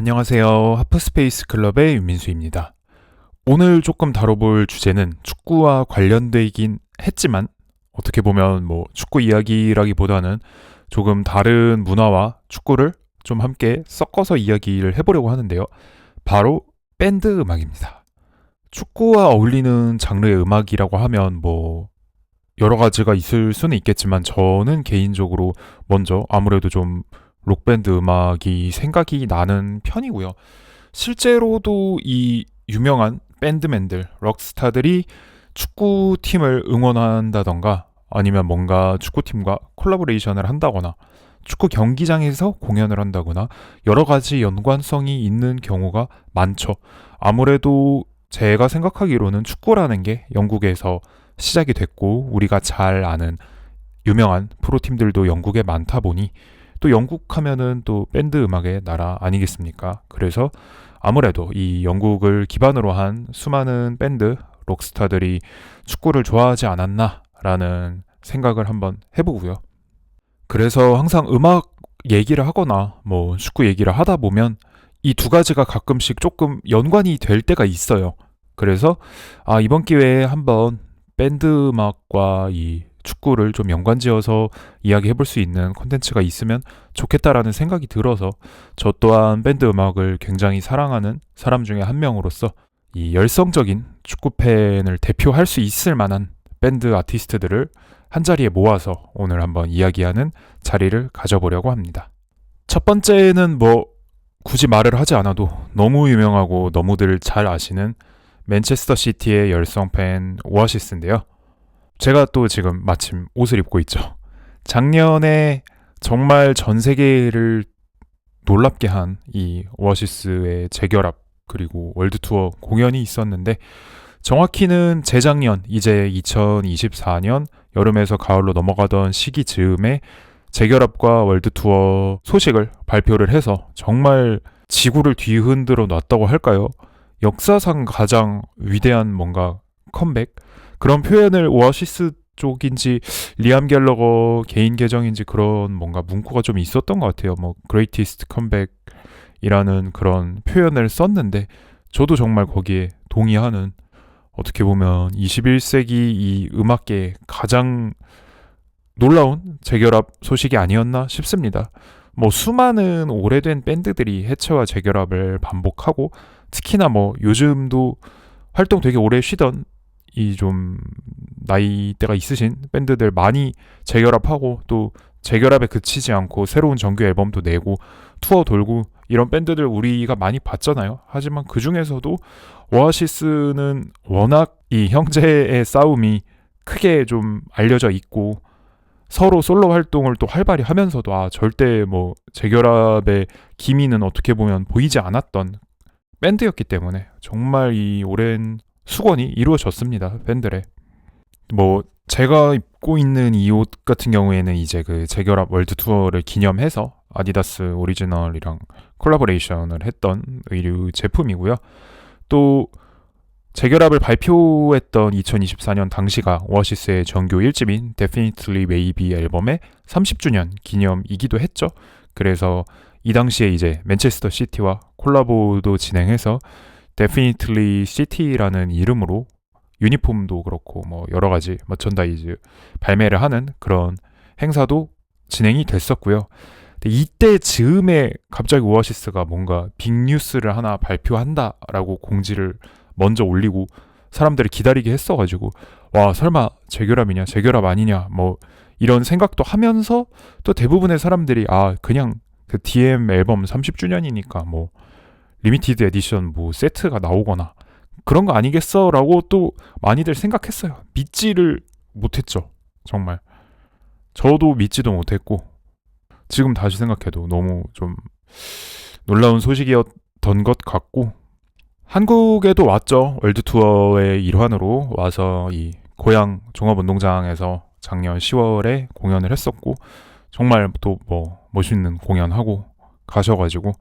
안녕하세요. 하프스페이스 클럽의 윤민수입니다. 오늘 조금 다뤄볼 주제는 축구와 관련되긴 했지만 어떻게 보면 축구 이야기라기보다는 조금 다른 문화와 축구를 좀 함께 섞어서 이야기를 해보려고 하는데요. 바로 밴드 음악입니다. 축구와 어울리는 장르의 음악이라고 하면 여러 가지가 있을 수는 있겠지만 저는 개인적으로 먼저 아무래도 좀 록밴드 음악이 생각이 나는 편이고요. 실제로도 이 유명한 밴드맨들, 록스타들이 축구팀을 응원한다던가 아니면 뭔가 축구팀과 콜라보레이션을 한다거나 축구 경기장에서 공연을 한다거나 여러 가지 연관성이 있는 경우가 많죠. 아무래도 제가 생각하기로는 축구라는 게 영국에서 시작이 됐고 우리가 잘 아는 유명한 프로팀들도 영국에 많다 보니 또 영국 하면은 또 밴드 음악의 나라 아니겠습니까? 그래서 아무래도 이 영국을 기반으로 한 수많은 밴드, 록스타들이 축구를 좋아하지 않았나라는 생각을 한번 해보고요. 그래서 항상 음악 얘기를 하거나 축구 얘기를 하다 보면 이 두 가지가 가끔씩 조금 연관이 될 때가 있어요. 그래서 이번 기회에 한번 밴드 음악과 이 축구를 좀 연관지어서 이야기해 볼 수 있는 콘텐츠가 있으면 좋겠다라는 생각이 들어서 저 또한 밴드 음악을 굉장히 사랑하는 사람 중에 한 명으로서 이 열성적인 축구 팬을 대표할 수 있을 만한 밴드 아티스트들을 한 자리에 모아서 오늘 한번 이야기하는 자리를 가져보려고 합니다. 첫 번째는 굳이 말을 하지 않아도 너무 유명하고 너무들 잘 아시는 맨체스터 시티의 열성 팬 오아시스인데요. 제가 또 지금 마침 옷을 입고 있죠. 작년에 정말 전 세계를 놀랍게 한 이 오아시스의 재결합 그리고 월드 투어 공연이 있었는데 정확히는 재작년 이제 2024년 여름에서 가을로 넘어가던 시기 즈음에 재결합과 월드 투어 소식을 발표를 해서 정말 지구를 뒤흔들어 놨다고 할까요? 역사상 가장 위대한 뭔가 컴백 그런 표현을 오아시스 쪽인지 리암 갤러거 개인 계정인지 그런 뭔가 문구가 좀 있었던 것 같아요. greatest comeback이라는 그런 표현을 썼는데 저도 정말 거기에 동의하는 어떻게 보면 21세기 이 음악계의 가장 놀라운 재결합 소식이 아니었나 싶습니다. 수많은 오래된 밴드들이 해체와 재결합을 반복하고 특히나 요즘도 활동 되게 오래 쉬던 이 좀 나이대가 있으신 밴드들 많이 재결합하고 또 재결합에 그치지 않고 새로운 정규 앨범도 내고 투어 돌고 이런 밴드들 우리가 많이 봤잖아요. 하지만 그 중에서도 오아시스는 워낙 이 형제의 싸움이 크게 좀 알려져 있고 서로 솔로 활동을 또 활발히 하면서도 절대 재결합의 기미는 어떻게 보면 보이지 않았던 밴드였기 때문에 정말 이 오랜 수건이 이루어졌습니다. 밴들의 제가 입고 있는 이 옷 같은 경우에는 이제 그 재결합 월드 투어를 기념해서 아디다스 오리지널이랑 콜라보레이션을 했던 의류 제품이고요. 또 재결합을 발표했던 2024년 당시가 오아시스의 정규 1집인 Definitely Maybe 앨범의 30주년 기념이기도 했죠. 그래서 이 당시에 이제 맨체스터 시티와 콜라보도 진행해서 Definitely City라는 이름으로 유니폼도 그렇고 여러 가지 머천다이즈 발매를 하는 그런 행사도 진행이 됐었고요. 이때 즈음에 갑자기 오아시스가 뭔가 빅뉴스를 하나 발표한다라고 공지를 먼저 올리고 사람들이 기다리게 했어가지고 와 설마 재결합이냐 재결합 아니냐 이런 생각도 하면서 또 대부분의 사람들이 그냥 그 DM 앨범 30주년이니까 리미티드 에디션 세트가 나오거나 그런 거 아니겠어? 라고 또 많이들 생각했어요. 믿지를 못했죠. 정말. 저도 믿지도 못했고 지금 다시 생각해도 너무 좀 놀라운 소식이었던 것 같고 한국에도 왔죠. 월드 투어의 일환으로 와서 이 고향 종합운동장에서 작년 10월에 공연을 했었고 정말 또 멋있는 공연하고 가셔가지고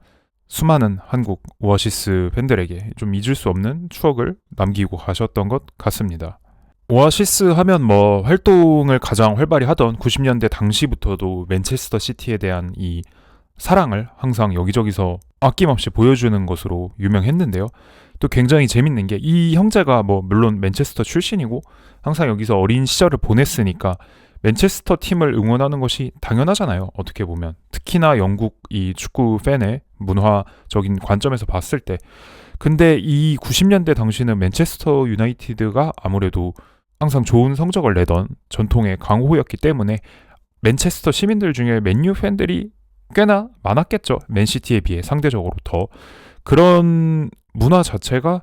수많은 한국 오아시스 팬들에게 좀 잊을 수 없는 추억을 남기고 가셨던 것 같습니다. 오아시스 하면 활동을 가장 활발히 하던 90년대 당시부터도 맨체스터 시티에 대한 이 사랑을 항상 여기저기서 아낌없이 보여주는 것으로 유명했는데요. 또 굉장히 재밌는 게 이 형제가 뭐 물론 맨체스터 출신이고 항상 여기서 어린 시절을 보냈으니까 맨체스터 팀을 응원하는 것이 당연하잖아요. 어떻게 보면 특히나 영국 이 축구 팬의 문화적인 관점에서 봤을 때. 근데 이 90년대 당시는 맨체스터 유나이티드가 아무래도 항상 좋은 성적을 내던 전통의 강호였기 때문에 맨체스터 시민들 중에 맨유 팬들이 꽤나 많았겠죠. 맨시티에 비해 상대적으로 더. 그런 문화 자체가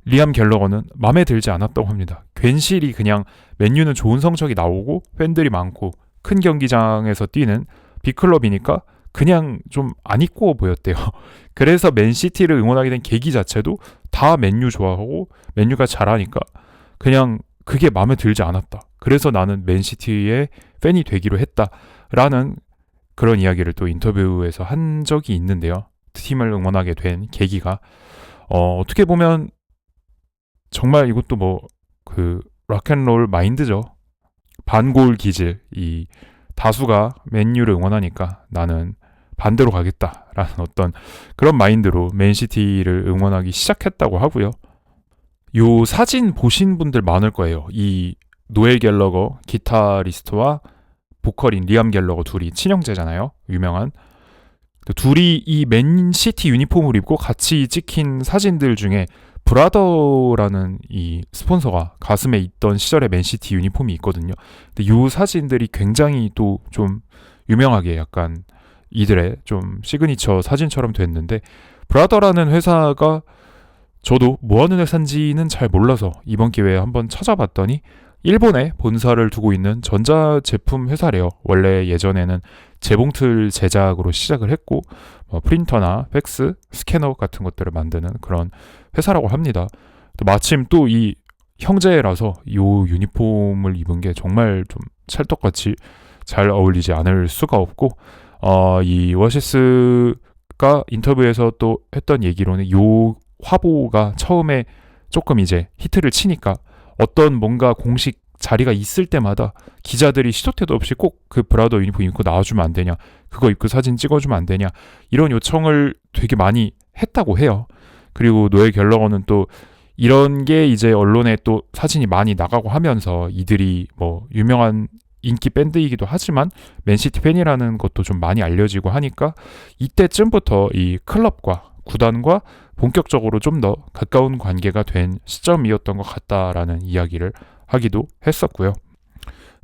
리암 갤러거는 마음에 들지 않았다고 합니다. 괜시리 그냥 맨유는 좋은 성적이 나오고 팬들이 많고 큰 경기장에서 뛰는 빅클럽이니까 그냥 좀 안 이꼬 보였대요. 그래서 맨시티를 응원하게 된 계기 자체도 다 맨유 좋아하고 맨유가 잘하니까 그냥 그게 마음에 들지 않았다. 그래서 나는 맨시티의 팬이 되기로 했다라는 그런 이야기를 또 인터뷰에서 한 적이 있는데요. 팀을 응원하게 된 계기가 어떻게 보면 정말 이것도 뭐 그 락앤롤 마인드죠. 반골 기질. 이 다수가 맨유를 응원하니까 나는 반대로 가겠다라는 어떤 그런 마인드로 맨시티를 응원하기 시작했다고 하고요. 요 사진 보신 분들 많을 거예요. 이 노엘 갤러거 기타리스트와 보컬인 리암 갤러거 둘이 친형제잖아요. 유명한. 둘이 이 맨시티 유니폼을 입고 같이 찍힌 사진들 중에 브라더라는 이 스폰서가 가슴에 있던 시절의 맨시티 유니폼이 있거든요. 근데 이 사진들이 굉장히 또 좀 유명하게 약간 이들의 좀 시그니처 사진처럼 됐는데 브라더라는 회사가 저도 뭐 하는 회사인지는 잘 몰라서 이번 기회에 한번 찾아봤더니 일본에 본사를 두고 있는 전자제품 회사래요. 원래 예전에는 재봉틀 제작으로 시작을 했고 프린터나 팩스, 스캐너 같은 것들을 만드는 그런 회사라고 합니다. 또 마침 또 이 형제라서 이 유니폼을 입은 게 정말 좀 찰떡같이 잘 어울리지 않을 수가 없고 이 오아시스가 인터뷰에서 또 했던 얘기로는 이 화보가 처음에 조금 이제 히트를 치니까 어떤 뭔가 공식 자리가 있을 때마다 기자들이 시도 때도 없이 꼭 그 브라더 유니폼 입고 나와주면 안 되냐, 그거 입고 사진 찍어주면 안 되냐, 이런 요청을 되게 많이 했다고 해요. 그리고 노엘 갤러거는 또 이런 게 이제 언론에 또 사진이 많이 나가고 하면서 이들이 뭐 유명한 인기 밴드이기도 하지만 맨시티 팬이라는 것도 좀 많이 알려지고 하니까 이때쯤부터 이 클럽과 구단과 본격적으로 좀 더 가까운 관계가 된 시점이었던 것 같다라는 이야기를 하기도 했었고요.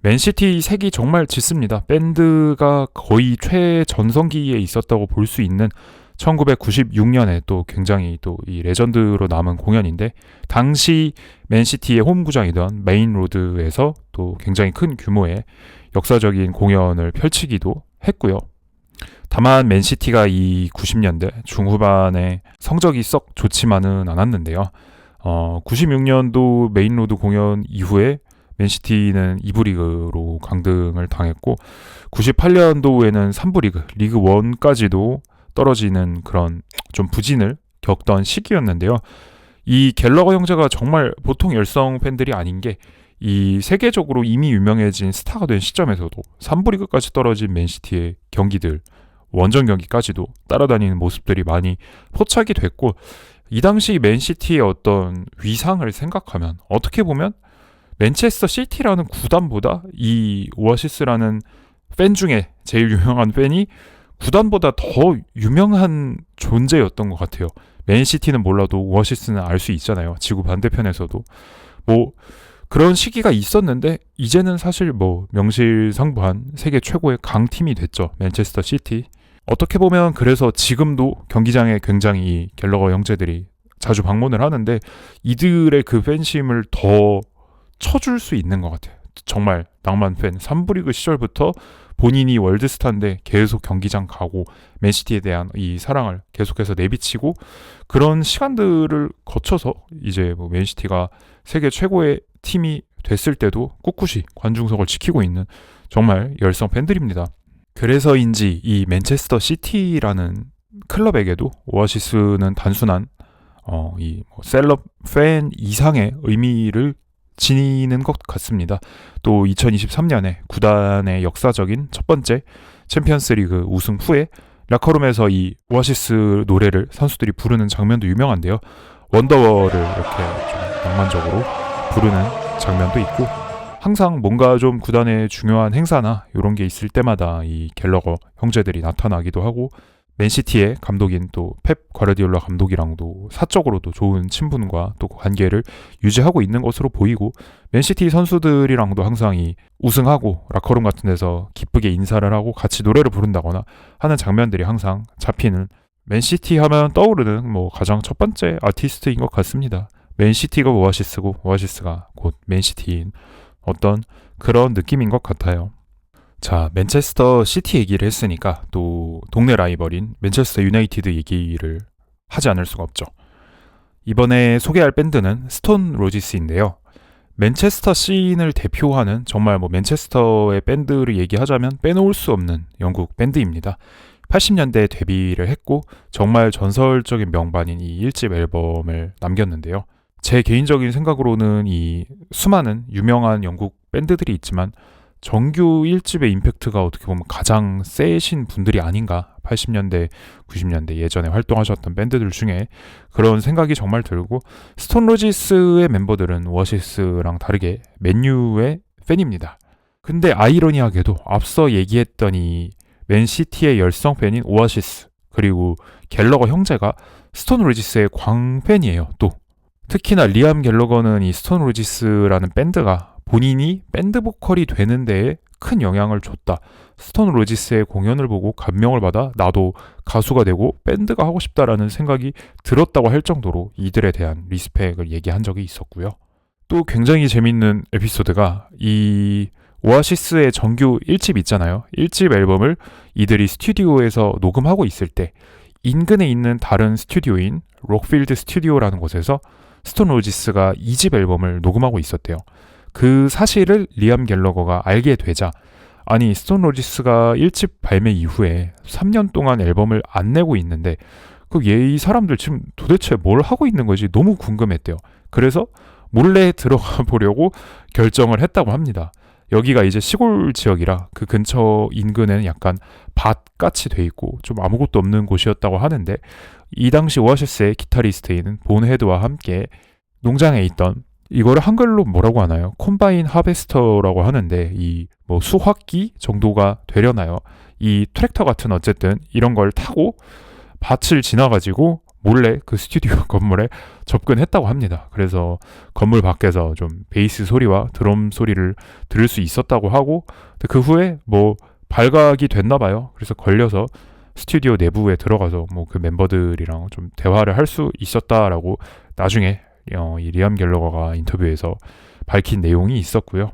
맨시티 색이 정말 짙습니다. 밴드가 거의 최전성기에 있었다고 볼 수 있는 1996년에 또 굉장히 또 이 레전드로 남은 공연인데 당시 맨시티의 홈구장이던 메인로드에서 또 굉장히 큰 규모의 역사적인 공연을 펼치기도 했고요. 다만 맨시티가 이 90년대 중후반에 성적이 썩 좋지만은 않았는데요. 96년도 메인로드 공연 이후에 맨시티는 2부 리그로 강등을 당했고 98년도에는 3부 리그 1까지도 떨어지는 그런 좀 부진을 겪던 시기였는데요. 이 갤러거 형제가 정말 보통 열성 팬들이 아닌 게 이 세계적으로 이미 유명해진 스타가 된 시점에서도 3부 리그까지 떨어진 맨시티의 경기들, 원정 경기까지도 따라다니는 모습들이 많이 포착이 됐고 이 당시 맨시티의 어떤 위상을 생각하면 어떻게 보면 맨체스터 시티라는 구단보다 이 오아시스라는 팬 중에 제일 유명한 팬이 구단보다 더 유명한 존재였던 것 같아요. 맨시티는 몰라도 오아시스는 알 수 있잖아요. 지구 반대편에서도. 뭐 그런 시기가 있었는데 이제는 사실 뭐 명실상부한 세계 최고의 강팀이 됐죠. 맨체스터 시티. 어떻게 보면 그래서 지금도 경기장에 굉장히 이 갤러거 형제들이 자주 방문을 하는데 이들의 그 팬심을 더 쳐줄 수 있는 것 같아요. 정말 낭만 팬. 3부 리그 시절부터 본인이 월드스타인데 계속 경기장 가고 맨시티에 대한 이 사랑을 계속해서 내비치고 그런 시간들을 거쳐서 이제 뭐 맨시티가 세계 최고의 팀이 됐을 때도 꿋꿋이 관중석을 지키고 있는 정말 열성 팬들입니다. 그래서인지 이 맨체스터 시티라는 클럽에게도 오아시스는 단순한 이 셀럽 팬 이상의 의미를 지니는 것 같습니다. 또 2023년에 구단의 역사적인 첫 번째 챔피언스리그 우승 후에 라커룸에서 이 오아시스 노래를 선수들이 부르는 장면도 유명한데요. 원더월을 이렇게 좀 낭만적으로 부르는 장면도 있고, 항상 뭔가 좀 구단의 중요한 행사나 이런 게 있을 때마다 이 갤러거 형제들이 나타나기도 하고, 맨시티의 감독인 또 펩 과르디올라 감독이랑도 사적으로도 좋은 친분과 또 관계를 유지하고 있는 것으로 보이고, 맨시티 선수들이랑도 항상 이 우승하고 라커룸 같은 데서 기쁘게 인사를 하고 같이 노래를 부른다거나 하는 장면들이 항상 잡히는, 맨시티 하면 떠오르는 뭐 가장 첫 번째 아티스트인 것 같습니다. 맨시티가 오아시스고 오아시스가 곧 맨시티인 어떤 그런 느낌인 것 같아요. 자, 맨체스터 시티 얘기를 했으니까 또 동네 라이벌인 맨체스터 유나이티드 얘기를 하지 않을 수가 없죠. 이번에 소개할 밴드는 스톤 로지스인데요. 맨체스터 씬을 대표하는 정말 뭐 맨체스터의 밴드를 얘기하자면 빼놓을 수 없는 영국 밴드입니다. 80년대에 데뷔를 했고 정말 전설적인 명반인 이 1집 앨범을 남겼는데요. 제 개인적인 생각으로는 이 수많은 유명한 영국 밴드들이 있지만 정규 1집의 임팩트가 어떻게 보면 가장 세신 분들이 아닌가, 80년대, 90년대 예전에 활동하셨던 밴드들 중에 그런 생각이 정말 들고, 스톤 로지스의 멤버들은 오아시스랑 다르게 맨유의 팬입니다. 근데 아이러니하게도 앞서 얘기했던 이 맨시티의 열성 팬인 오아시스, 그리고 갤러거 형제가 스톤 로지스의 광팬이에요. 또 특히나 리암 갤러거는 이 스톤 로지스라는 밴드가 본인이 밴드 보컬이 되는 데에 큰 영향을 줬다. 스톤 로지스의 공연을 보고 감명을 받아 나도 가수가 되고 밴드가 하고 싶다라는 생각이 들었다고 할 정도로 이들에 대한 리스펙을 얘기한 적이 있었고요. 또 굉장히 재밌는 에피소드가 이 오아시스의 정규 1집 있잖아요. 1집 앨범을 이들이 스튜디오에서 녹음하고 있을 때 인근에 있는 다른 스튜디오인 록필드 스튜디오라는 곳에서 스톤 로지스가 2집 앨범을 녹음하고 있었대요. 그 사실을 리암 갤러거가 알게 되자, 아니 스톤 로지스가 1집 발매 이후에 3년 동안 앨범을 안 내고 있는데 이 사람들 지금 도대체 뭘 하고 있는 거지 너무 궁금했대요. 그래서 몰래 들어가 보려고 결정을 했다고 합니다. 여기가 이제 시골 지역이라 그 근처 인근에는 약간 밭같이 돼 있고 좀 아무것도 없는 곳이었다고 하는데, 이 당시 오아시스의 기타리스트인 본 헤드와 함께 농장에 있던, 이거를 한글로 뭐라고 하나요? 콤바인 하베스터라고 하는데 이 뭐 수확기 정도가 되려나요? 이 트랙터 같은 어쨌든 이런 걸 타고 밭을 지나가지고 몰래 그 스튜디오 건물에 접근했다고 합니다. 그래서 건물 밖에서 좀 베이스 소리와 드럼 소리를 들을 수 있었다고 하고, 그 후에 뭐 발각이 됐나 봐요. 그래서 걸려서 스튜디오 내부에 들어가서 뭐 그 멤버들이랑 좀 대화를 할 수 있었다라고 나중에 이 리암 갤러거가 인터뷰에서 밝힌 내용이 있었고요.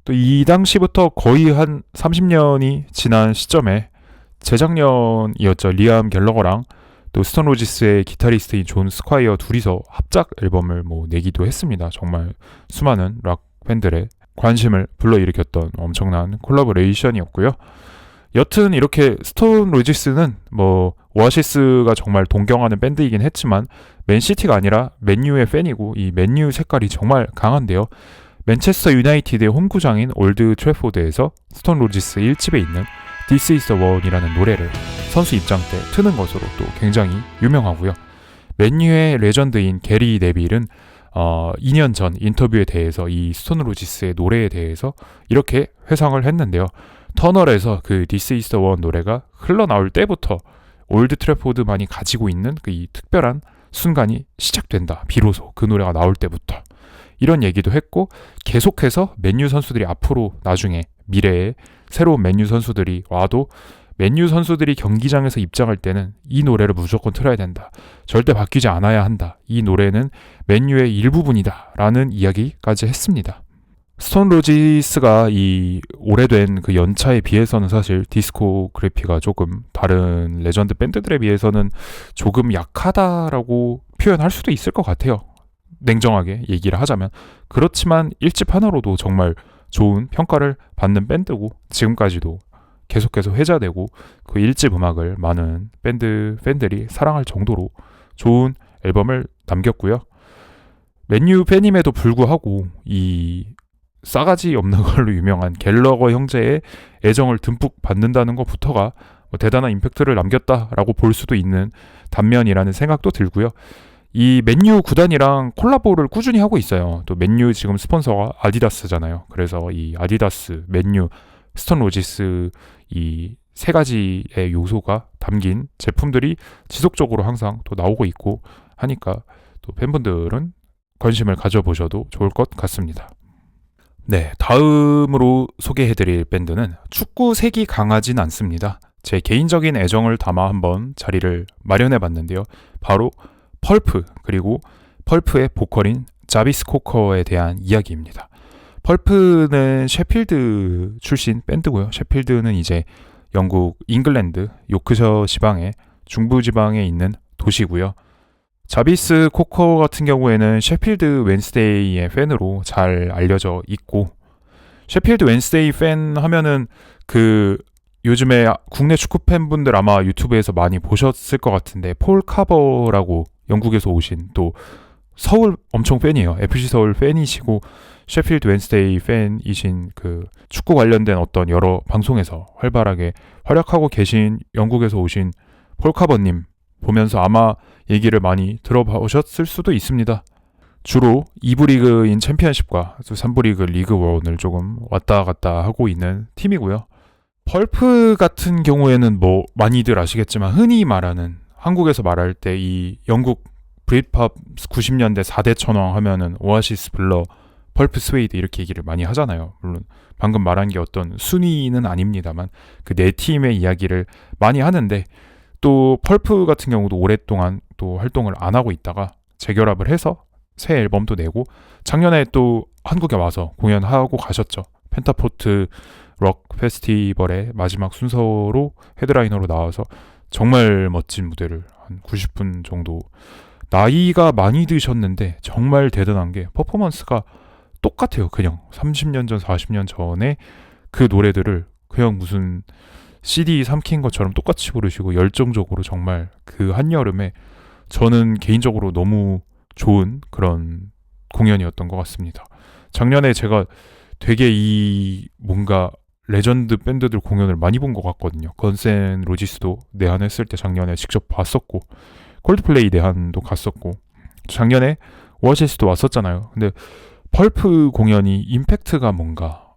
또 이 당시부터 거의 한 30년이 지난 시점에 재작년이었죠. 리암 갤러거랑 또 스톤 로지스의 기타리스트인 존 스콰이어 둘이서 합작 앨범을 뭐 내기도 했습니다. 정말 수많은 락 팬들의 관심을 불러일으켰던 엄청난 콜라보레이션이었고요. 여튼 이렇게 스톤 로지스는 뭐 오아시스가 정말 동경하는 밴드이긴 했지만 맨시티가 아니라 맨유의 팬이고, 이 맨유 색깔이 정말 강한데요. 맨체스터 유나이티드의 홈구장인 올드 트래포드에서 스톤 로지스 1집에 있는 This is the One이라는 노래를 선수 입장 때 트는 것으로 또 굉장히 유명하고요. 맨유의 레전드인 게리 네빌은 2년 전 인터뷰에 대해서 이 스톤 로지스의 노래에 대해서 이렇게 회상을 했는데요. 터널에서 그 This is the One 노래가 흘러나올 때부터 올드 트래포드만이 가지고 있는 그 이 특별한 순간이 시작된다. 비로소 그 노래가 나올 때부터. 이런 얘기도 했고, 계속해서 맨유 선수들이 앞으로 나중에 미래에 새로운 맨유 선수들이 와도 맨유 선수들이 경기장에서 입장할 때는 이 노래를 무조건 틀어야 된다. 절대 바뀌지 않아야 한다. 이 노래는 맨유의 일부분이다. 라는 이야기까지 했습니다. 스톤 로지스가 이 오래된 그 연차에 비해서는 사실 디스코그래피가 조금 다른 레전드 밴드들에 비해서는 조금 약하다라고 표현할 수도 있을 것 같아요. 냉정하게 얘기를 하자면. 그렇지만 1집 하나로도 정말 좋은 평가를 받는 밴드고, 지금까지도 계속해서 회자되고 그 1집 음악을 많은 밴드 팬들이 사랑할 정도로 좋은 앨범을 남겼고요. 맨유 팬임에도 불구하고 이 싸가지 없는 걸로 유명한 갤러거 형제의 애정을 듬뿍 받는다는 것부터가 대단한 임팩트를 남겼다라고 볼 수도 있는 단면이라는 생각도 들고요. 이 맨유 구단이랑 콜라보를 꾸준히 하고 있어요. 또 맨유 지금 스폰서가 아디다스잖아요. 그래서 이 아디다스, 맨유, 스톤 로지스 이 세 가지의 요소가 담긴 제품들이 지속적으로 항상 또 나오고 있고 하니까 또 팬분들은 관심을 가져보셔도 좋을 것 같습니다. 네, 다음으로 소개해드릴 밴드는 축구 색이 강하진 않습니다. 제 개인적인 애정을 담아 한번 자리를 마련해봤는데요. 바로 펄프, 그리고 펄프의 보컬인 자비스 코커에 대한 이야기입니다. 펄프는 셰필드 출신 밴드고요. 셰필드는 이제 영국 잉글랜드 요크셔 지방의 중부 지방에 있는 도시고요. 자비스 코커 같은 경우에는 셰필드 웬스데이의 팬으로 잘 알려져 있고, 셰필드 웬스데이 팬 하면은 그 요즘에 국내 축구 팬분들 아마 유튜브에서 많이 보셨을 것 같은데, 폴 카버라고 영국에서 오신 또 서울 엄청 팬이에요. FC 서울 팬이시고 셰필드 웬스데이 팬이신 그 축구 관련된 어떤 여러 방송에서 활발하게 활약하고 계신 영국에서 오신 폴 카버님 보면서 아마 얘기를 많이 들어보셨을 수도 있습니다. 주로 2부 리그인 챔피언십과 3부 리그 리그 1을 조금 왔다 갔다 하고 있는 팀이고요. 펄프 같은 경우에는 뭐 많이들 아시겠지만 흔히 말하는, 한국에서 말할 때 이 영국 브릿팝 90년대 4대 천왕 하면은 오아시스, 블러, 펄프 스웨이드 이렇게 얘기를 많이 하잖아요. 물론 방금 말한 게 어떤 순위는 아닙니다만 그 네 팀의 이야기를 많이 하는데, 또 펄프 같은 경우도 오랫동안 또 활동을 안 하고 있다가 재결합을 해서 새 앨범도 내고 작년에 또 한국에 와서 공연하고 가셨죠. 펜타포트 록 페스티벌의 마지막 순서로 헤드라이너로 나와서 정말 멋진 무대를 한 90분 정도, 나이가 많이 드셨는데 정말 대단한 게 퍼포먼스가 똑같아요. 그냥 30년 전, 40년 전에 그 노래들을 그냥 무슨 CD 삼킨 것처럼 똑같이 부르시고 열정적으로, 정말 그 한여름에 저는 개인적으로 너무 좋은 그런 공연이었던 것 같습니다. 작년에 제가 되게 이 뭔가 레전드 밴드들 공연을 많이 본 것 같거든요. 건센 로지스도 내한했을 때 작년에 직접 봤었고, 콜드플레이 내한도 갔었고, 작년에 오아시스도 왔었잖아요. 근데 펄프 공연이 임팩트가 뭔가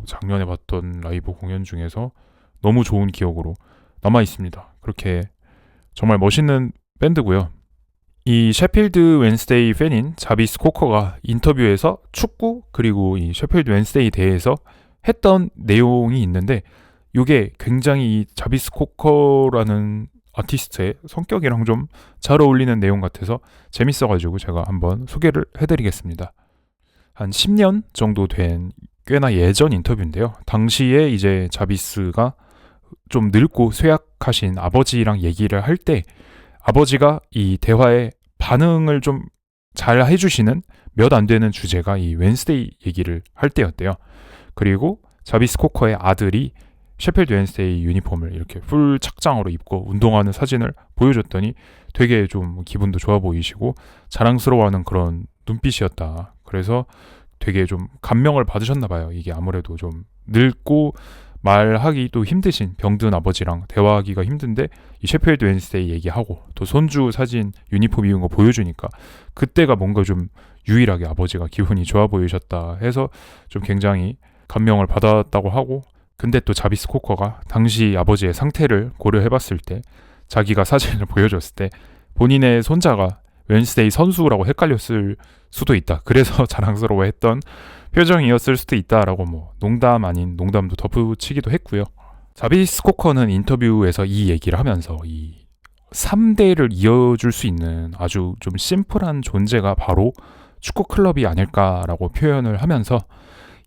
작년에 봤던 라이브 공연 중에서 너무 좋은 기억으로 남아 있습니다. 그렇게 정말 멋있는 밴드고요. 이 셰필드 웬스데이 팬인 자비스 코커가 인터뷰에서 축구 그리고 이 셰필드 웬스데이 대해서 했던 내용이 있는데, 이게 굉장히 이 자비스 코커라는 아티스트의 성격이랑 좀 잘 어울리는 내용 같아서 재밌어가지고 제가 한번 소개를 해드리겠습니다. 한 10년 정도 된 꽤나 예전 인터뷰인데요. 당시에 이제 자비스가 좀 늙고 쇠약하신 아버지랑 얘기를 할 때 아버지가 이 대화에 반응을 좀 잘 해주시는 몇 안 되는 주제가 이 웬스데이 얘기를 할 때였대요. 그리고 자비스 코커의 아들이 셰필드 웬스데이 유니폼을 이렇게 풀 착장으로 입고 운동하는 사진을 보여줬더니 되게 좀 기분도 좋아 보이시고 자랑스러워하는 그런 눈빛이었다. 그래서 되게 좀 감명을 받으셨나 봐요. 이게 아무래도 좀 늙고 말하기도 힘드신 병든 아버지랑 대화하기가 힘든데 이 셰필드 웬스데이 얘기하고 또 손주 사진 유니폼 입은 거 보여주니까 그때가 뭔가 좀 유일하게 아버지가 기분이 좋아 보이셨다 해서 좀 굉장히 감명을 받았다고 하고, 근데 또 자비스 코커가 당시 아버지의 상태를 고려해봤을 때 자기가 사진을 보여줬을 때 본인의 손자가 웬스데이 선수라고 헷갈렸을 수도 있다. 그래서 자랑스러워했던 표정이었을 수도 있다라고 뭐 농담 아닌 농담도 덧붙이기도 했고요. 자비스 코커는 인터뷰에서 이 얘기를 하면서 이 3대를 이어줄 수 있는 아주 좀 심플한 존재가 바로 축구 클럽이 아닐까라고 표현을 하면서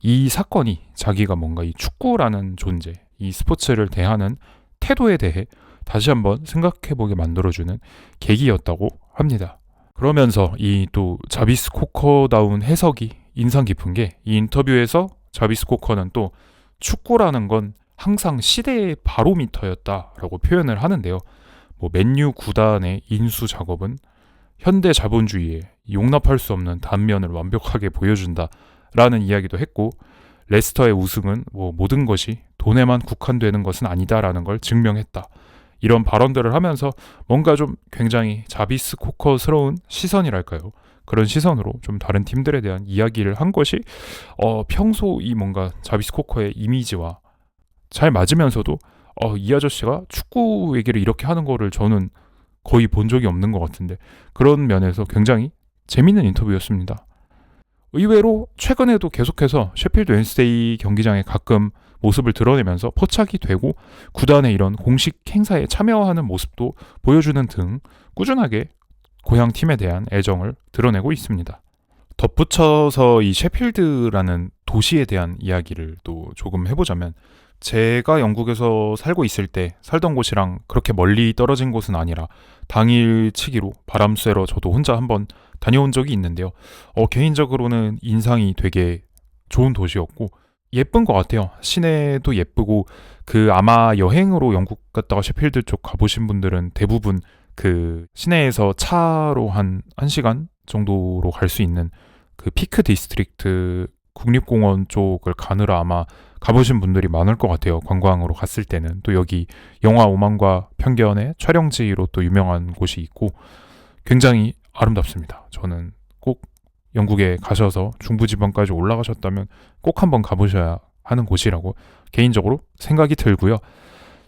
이 사건이 자기가 뭔가 이 축구라는 존재, 이 스포츠를 대하는 태도에 대해 다시 한번 생각해보게 만들어주는 계기였다고 합니다. 그러면서 이 또 자비스 코커다운 해석이 인상 깊은 게, 이 인터뷰에서 자비스 코커는 또 축구라는 건 항상 시대의 바로미터였다라고 표현을 하는데요. 뭐 맨유 구단의 인수 작업은 현대 자본주의에 용납할 수 없는 단면을 완벽하게 보여준다라는 이야기도 했고, 레스터의 우승은 뭐 모든 것이 돈에만 국한되는 것은 아니다라는 걸 증명했다. 이런 발언들을 하면서 뭔가 좀 굉장히 자비스 코커스러운 시선이랄까요? 그런 시선으로 좀 다른 팀들에 대한 이야기를 한 것이 평소 이 뭔가 자비스 코커의 이미지와 잘 맞으면서도 이 아저씨가 축구 얘기를 이렇게 하는 거를 저는 거의 본 적이 없는 것 같은데 그런 면에서 굉장히 재밌는 인터뷰였습니다. 의외로 최근에도 계속해서 셰필드 웬스데이 경기장에 가끔 모습을 드러내면서 포착이 되고 구단의 이런 공식 행사에 참여하는 모습도 보여주는 등 꾸준하게 고향 팀에 대한 애정을 드러내고 있습니다. 덧붙여서 이 셰필드라는 도시에 대한 이야기를 또 조금 해보자면 제가 영국에서 살고 있을 때 살던 곳이랑 그렇게 멀리 떨어진 곳은 아니라 당일치기로 바람 쐬러 저도 혼자 한번 다녀온 적이 있는데요. 개인적으로는 인상이 되게 좋은 도시였고 예쁜 것 같아요. 시내도 예쁘고 아마 여행으로 영국 갔다가 셰필드 쪽 가보신 분들은 대부분 그 시내에서 차로 한 1시간 정도로 갈 수 있는 그 피크 디스트릭트 국립공원 쪽을 가느라 아마 가보신 분들이 많을 것 같아요. 관광으로 갔을 때는. 또 여기 영화 오만과 편견의 촬영지로 또 유명한 곳이 있고 굉장히 아름답습니다. 저는 꼭 영국에 가셔서 중부지방까지 올라가셨다면 꼭 한번 가보셔야 하는 곳이라고 개인적으로 생각이 들고요.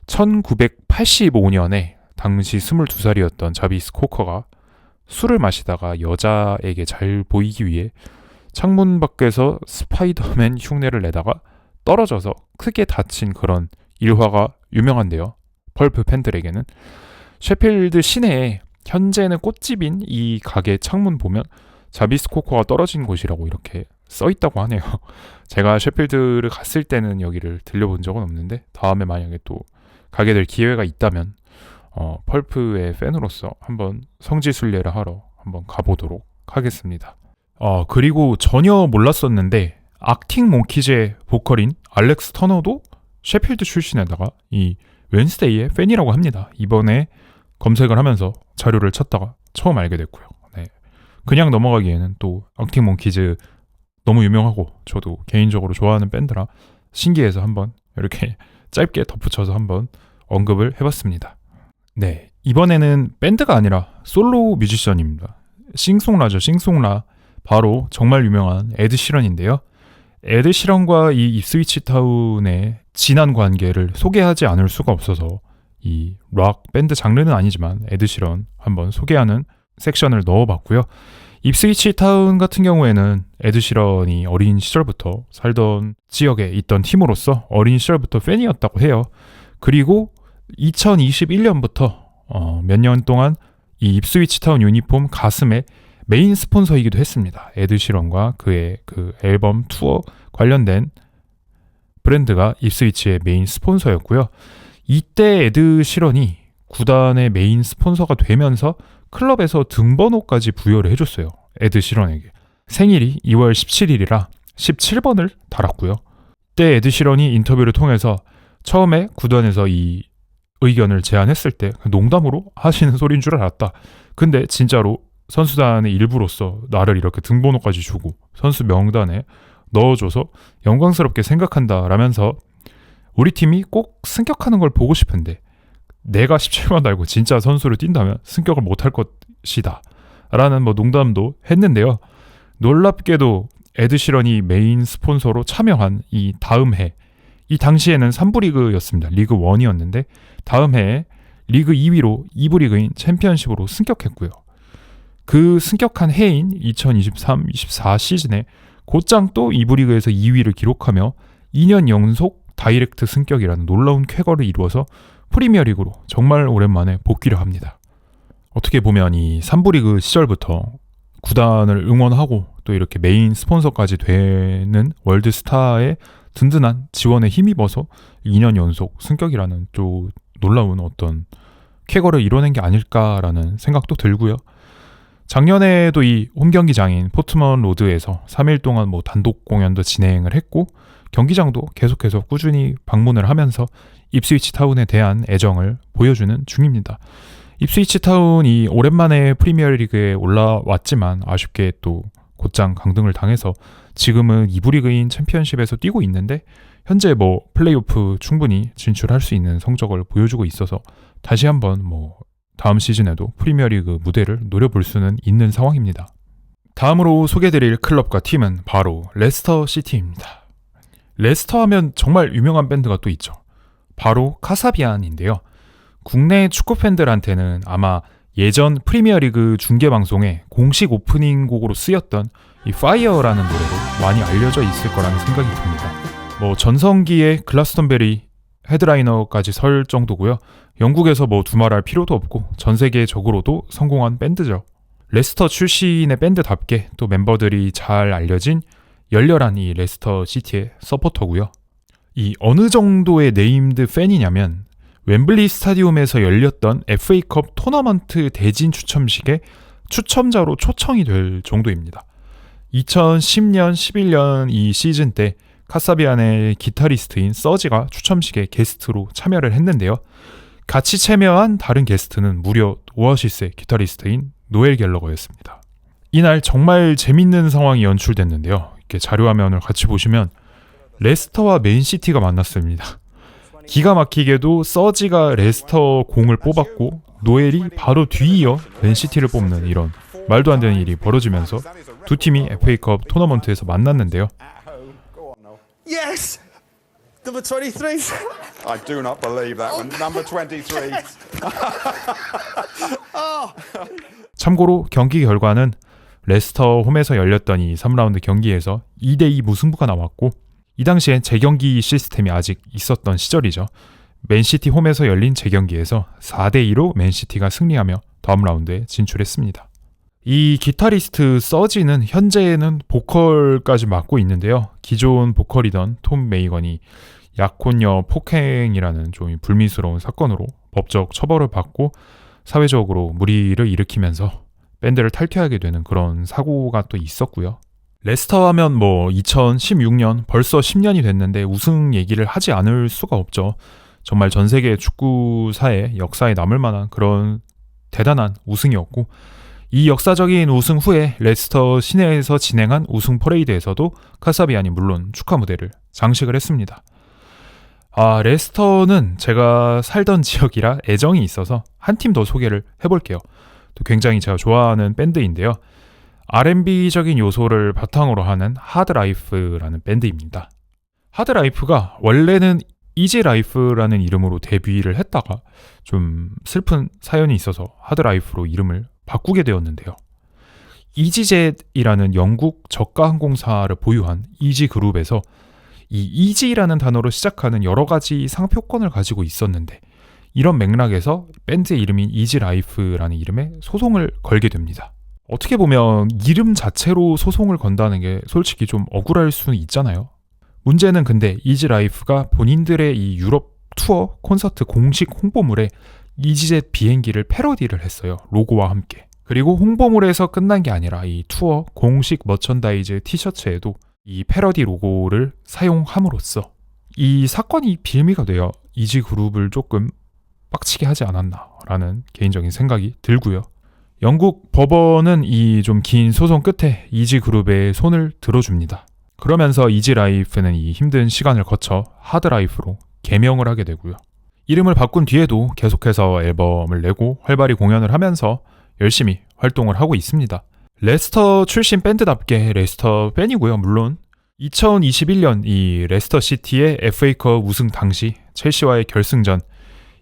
1985년에 당시 22살이었던 자비스 코커가 술을 마시다가 여자에게 잘 보이기 위해 창문 밖에서 스파이더맨 흉내를 내다가 떨어져서 크게 다친 그런 일화가 유명한데요. 펄프 팬들에게는. 셰필드 시내에 현재는 꽃집인 이 가게 창문 보면 자비스 코커가 떨어진 곳이라고 이렇게 써있다고 하네요. 제가 셰필드를 갔을 때는 여기를 들려본 적은 없는데 다음에 만약에 또 가게 될 기회가 있다면 펄프의 팬으로서 한번 성지순례를 하러 한번 가보도록 하겠습니다. 그리고 전혀 몰랐었는데 악팅 몽키즈의 보컬인 알렉스 터너도 셰필드 출신에다가 이 웬스데이의 팬이라고 합니다. 이번에 검색을 하면서 자료를 찾다가 처음 알게 됐고요. 네. 그냥 넘어가기에는 또 악팅 몽키즈 너무 유명하고 저도 개인적으로 좋아하는 밴드라 신기해서 한번 이렇게 짧게 덧붙여서 한번 언급을 해봤습니다. 네, 이번에는 밴드가 아니라 솔로 뮤지션입니다. 싱송라죠, 싱송라. 바로 정말 유명한 에드 시런인데요. 에드 시런과 이 입스위치 타운의 진한 관계를 소개하지 않을 수가 없어서 이 락 밴드 장르는 아니지만 에드 시런 한번 소개하는 섹션을 넣어봤고요. 입스위치 타운 같은 경우에는 에드 시런이 어린 시절부터 살던 지역에 있던 팀으로서 어린 시절부터 팬이었다고 해요. 그리고 2021년부터 몇 년 동안 이 입스위치 타운 유니폼 가슴에 메인 스폰서이기도 했습니다. 에드 시런과 그의 그 앨범 투어 관련된 브랜드가 입스위치의 메인 스폰서였고요. 이때 에드 시런이 구단의 메인 스폰서가 되면서 클럽에서 등번호까지 부여를 해줬어요. 에드 시런에게. 생일이 2월 17일이라 17번을 달았고요. 그때 에드 시런이 인터뷰를 통해서 처음에 구단에서 이 의견을 제안했을 때 농담으로 하시는 소리인 줄 알았다. 근데 진짜로 선수단의 일부로서 나를 이렇게 등번호까지 주고 선수 명단에 넣어줘서 영광스럽게 생각한다 라면서 우리 팀이 꼭 승격하는 걸 보고 싶은데 내가 17번 달고 진짜 선수를 뛴다면 승격을 못할 것이다 라는 농담도 했는데요. 놀랍게도 에드 시런이 메인 스폰서로 참여한 이 다음 해, 이 당시에는 3부 리그였습니다. 리그 1이었는데 다음 해에 리그 2위로 2부 리그인 챔피언십으로 승격했고요. 그 승격한 해인 2023-24 시즌에 곧장 또 2부 리그에서 2위를 기록하며 2년 연속 다이렉트 승격이라는 놀라운 쾌거를 이루어서 프리미어리그로 정말 오랜만에 복귀를 합니다. 어떻게 보면 이 3부 리그 시절부터 구단을 응원하고 또 이렇게 메인 스폰서까지 되는 월드스타의 든든한 지원에 힘입어서 2년 연속 승격이라는 또 놀라운 어떤 쾌거를 이뤄낸 게 아닐까라는 생각도 들고요. 작년에도 이 홈경기장인 포트먼 로드에서 3일 동안 단독 공연도 진행을 했고 경기장도 계속해서 꾸준히 방문을 하면서 입스위치 타운에 대한 애정을 보여주는 중입니다. 입스위치 타운이 오랜만에 프리미어리그에 올라왔지만 아쉽게 또 곧장 강등을 당해서 지금은 2부 리그인 챔피언십에서 뛰고 있는데 현재 뭐 플레이오프 충분히 진출할 수 있는 성적을 보여주고 있어서 다시 한번 뭐 다음 시즌에도 프리미어리그 무대를 노려볼 수는 있는 상황입니다. 다음으로 소개드릴 클럽과 팀은 바로 레스터 시티입니다. 레스터 하면 정말 유명한 밴드가 또 있죠. 바로 카사비안인데요. 국내 축구 팬들한테는 아마 예전 프리미어리그 중계방송에 공식 오프닝 곡으로 쓰였던 이 파이어라는 노래로 많이 알려져 있을 거라는 생각이 듭니다. 뭐 전성기의 글라스턴베리 헤드라이너까지 설 정도고요. 영국에서 뭐 두말할 필요도 없고 전 세계적으로도 성공한 밴드죠. 레스터 출신의 밴드답게 또 멤버들이 잘 알려진 열렬한 이 레스터 시티의 서포터고요. 이 어느 정도의 네임드 팬이냐면 웸블리 스타디움에서 열렸던 FA컵 토너먼트 대진 추첨식에 추첨자로 초청이 될 정도입니다. 2010년, 11년 이 시즌 때 카사비안의 기타리스트인 서지가 추첨식에 게스트로 참여를 했는데요. 같이 참여한 다른 게스트는 무려 오아시스의 기타리스트인 노엘 갤러거였습니다. 이날 정말 재밌는 상황이 연출됐는데요. 이렇게 자료화면을 같이 보시면 레스터와 맨시티가 만났습니다. 기가 막히게도 서지가 레스터 공을 뽑았고 노엘이 바로 뒤이어 맨시티를 뽑는 이런 말도 안 되는 일이 벌어지면서 두 팀이 FA컵 토너먼트에서 만났는데요. Yes! Number 23. I do not believe that one. Number 23. 참고로 경기 결과는 레스터 홈에서 열렸던 이 3라운드 경기에서 2대2 무승부가 나왔고 이 당시엔 재경기 시스템이 아직 있었던 시절이죠. 맨시티 홈에서 열린 재경기에서 4대2로 맨시티가 승리하며 다음 라운드에 진출했습니다. 이 기타리스트 서지는 현재는 보컬까지 맡고 있는데요. 기존 보컬이던 톰 메이건이 약혼녀 폭행이라는 좀 불미스러운 사건으로 법적 처벌을 받고 사회적으로 물의를 일으키면서 밴드를 탈퇴하게 되는 그런 사고가 또 있었고요. 레스터 하면 뭐 2016년 벌써 10년이 됐는데 우승 얘기를 하지 않을 수가 없죠. 정말 전 세계 축구사의 역사에 남을 만한 그런 대단한 우승이었고 이 역사적인 우승 후에 레스터 시내에서 진행한 우승 퍼레이드에서도 카사비안이 물론 축하 무대를 장식을 했습니다. 레스터는 제가 살던 지역이라 애정이 있어서 한 팀 더 소개를 해볼게요. 또 굉장히 제가 좋아하는 밴드인데요. R&B적인 요소를 바탕으로 하는 하드라이프라는 밴드입니다. 하드라이프가 원래는 이지라이프라는 이름으로 데뷔를 했다가 좀 슬픈 사연이 있어서 하드라이프로 이름을 바꾸게 되었는데요. 이지젯이라는 영국 저가 항공사를 보유한 이지그룹에서 이 이지라는 단어로 시작하는 여러 가지 상표권을 가지고 있었는데 이런 맥락에서 밴드의 이름인 이지라이프라는 이름에 소송을 걸게 됩니다. 어떻게 보면 이름 자체로 소송을 건다는 게 솔직히 좀 억울할 수는 있잖아요. 문제는 근데 이지라이프가 본인들의 이 유럽 투어 콘서트 공식 홍보물에 이지젯 비행기를 패러디를 했어요. 로고와 함께. 그리고 홍보물에서 끝난 게 아니라 이 투어 공식 머천다이즈 티셔츠에도 이 패러디 로고를 사용함으로써 이 사건이 빌미가 되어 이지그룹을 조금 빡치게 하지 않았나라는 개인적인 생각이 들고요. 영국 법원은 이 좀 긴 소송 끝에 이지그룹의 손을 들어줍니다. 그러면서 이지라이프는 이 힘든 시간을 거쳐 하드라이프로 개명을 하게 되고요. 이름을 바꾼 뒤에도 계속해서 앨범을 내고 활발히 공연을 하면서 열심히 활동을 하고 있습니다. 레스터 출신 밴드답게 레스터 팬이고요. 물론 2021년 이 레스터 시티의 FA컵 우승 당시 첼시와의 결승전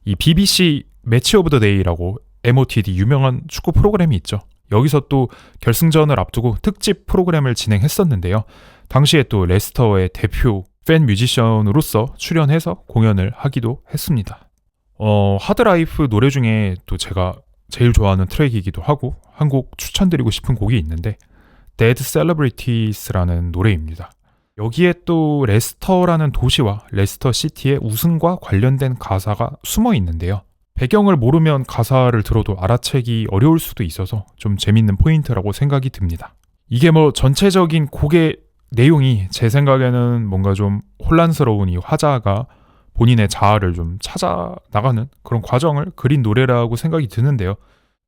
이 BBC 매치 오브 더 데이라고 MOTD 유명한 축구 프로그램이 있죠. 여기서 또 결승전을 앞두고 특집 프로그램을 진행했었는데요. 당시에 또 레스터의 대표 팬 뮤지션으로서 출연해서 공연을 하기도 했습니다. 하드라이프 노래 중에 또 제가 제일 좋아하는 트랙이기도 하고 한 곡 추천드리고 싶은 곡이 있는데 Dead Celebrities라는 노래입니다. 여기에 또 레스터라는 도시와 레스터 시티의 우승과 관련된 가사가 숨어 있는데요. 배경을 모르면 가사를 들어도 알아채기 어려울 수도 있어서 좀 재밌는 포인트라고 생각이 듭니다. 이게 뭐 전체적인 곡의 내용이 제 생각에는 뭔가 좀 혼란스러운 이 화자가 본인의 자아를 좀 찾아 나가는 그런 과정을 그린 노래라고 생각이 드는데요.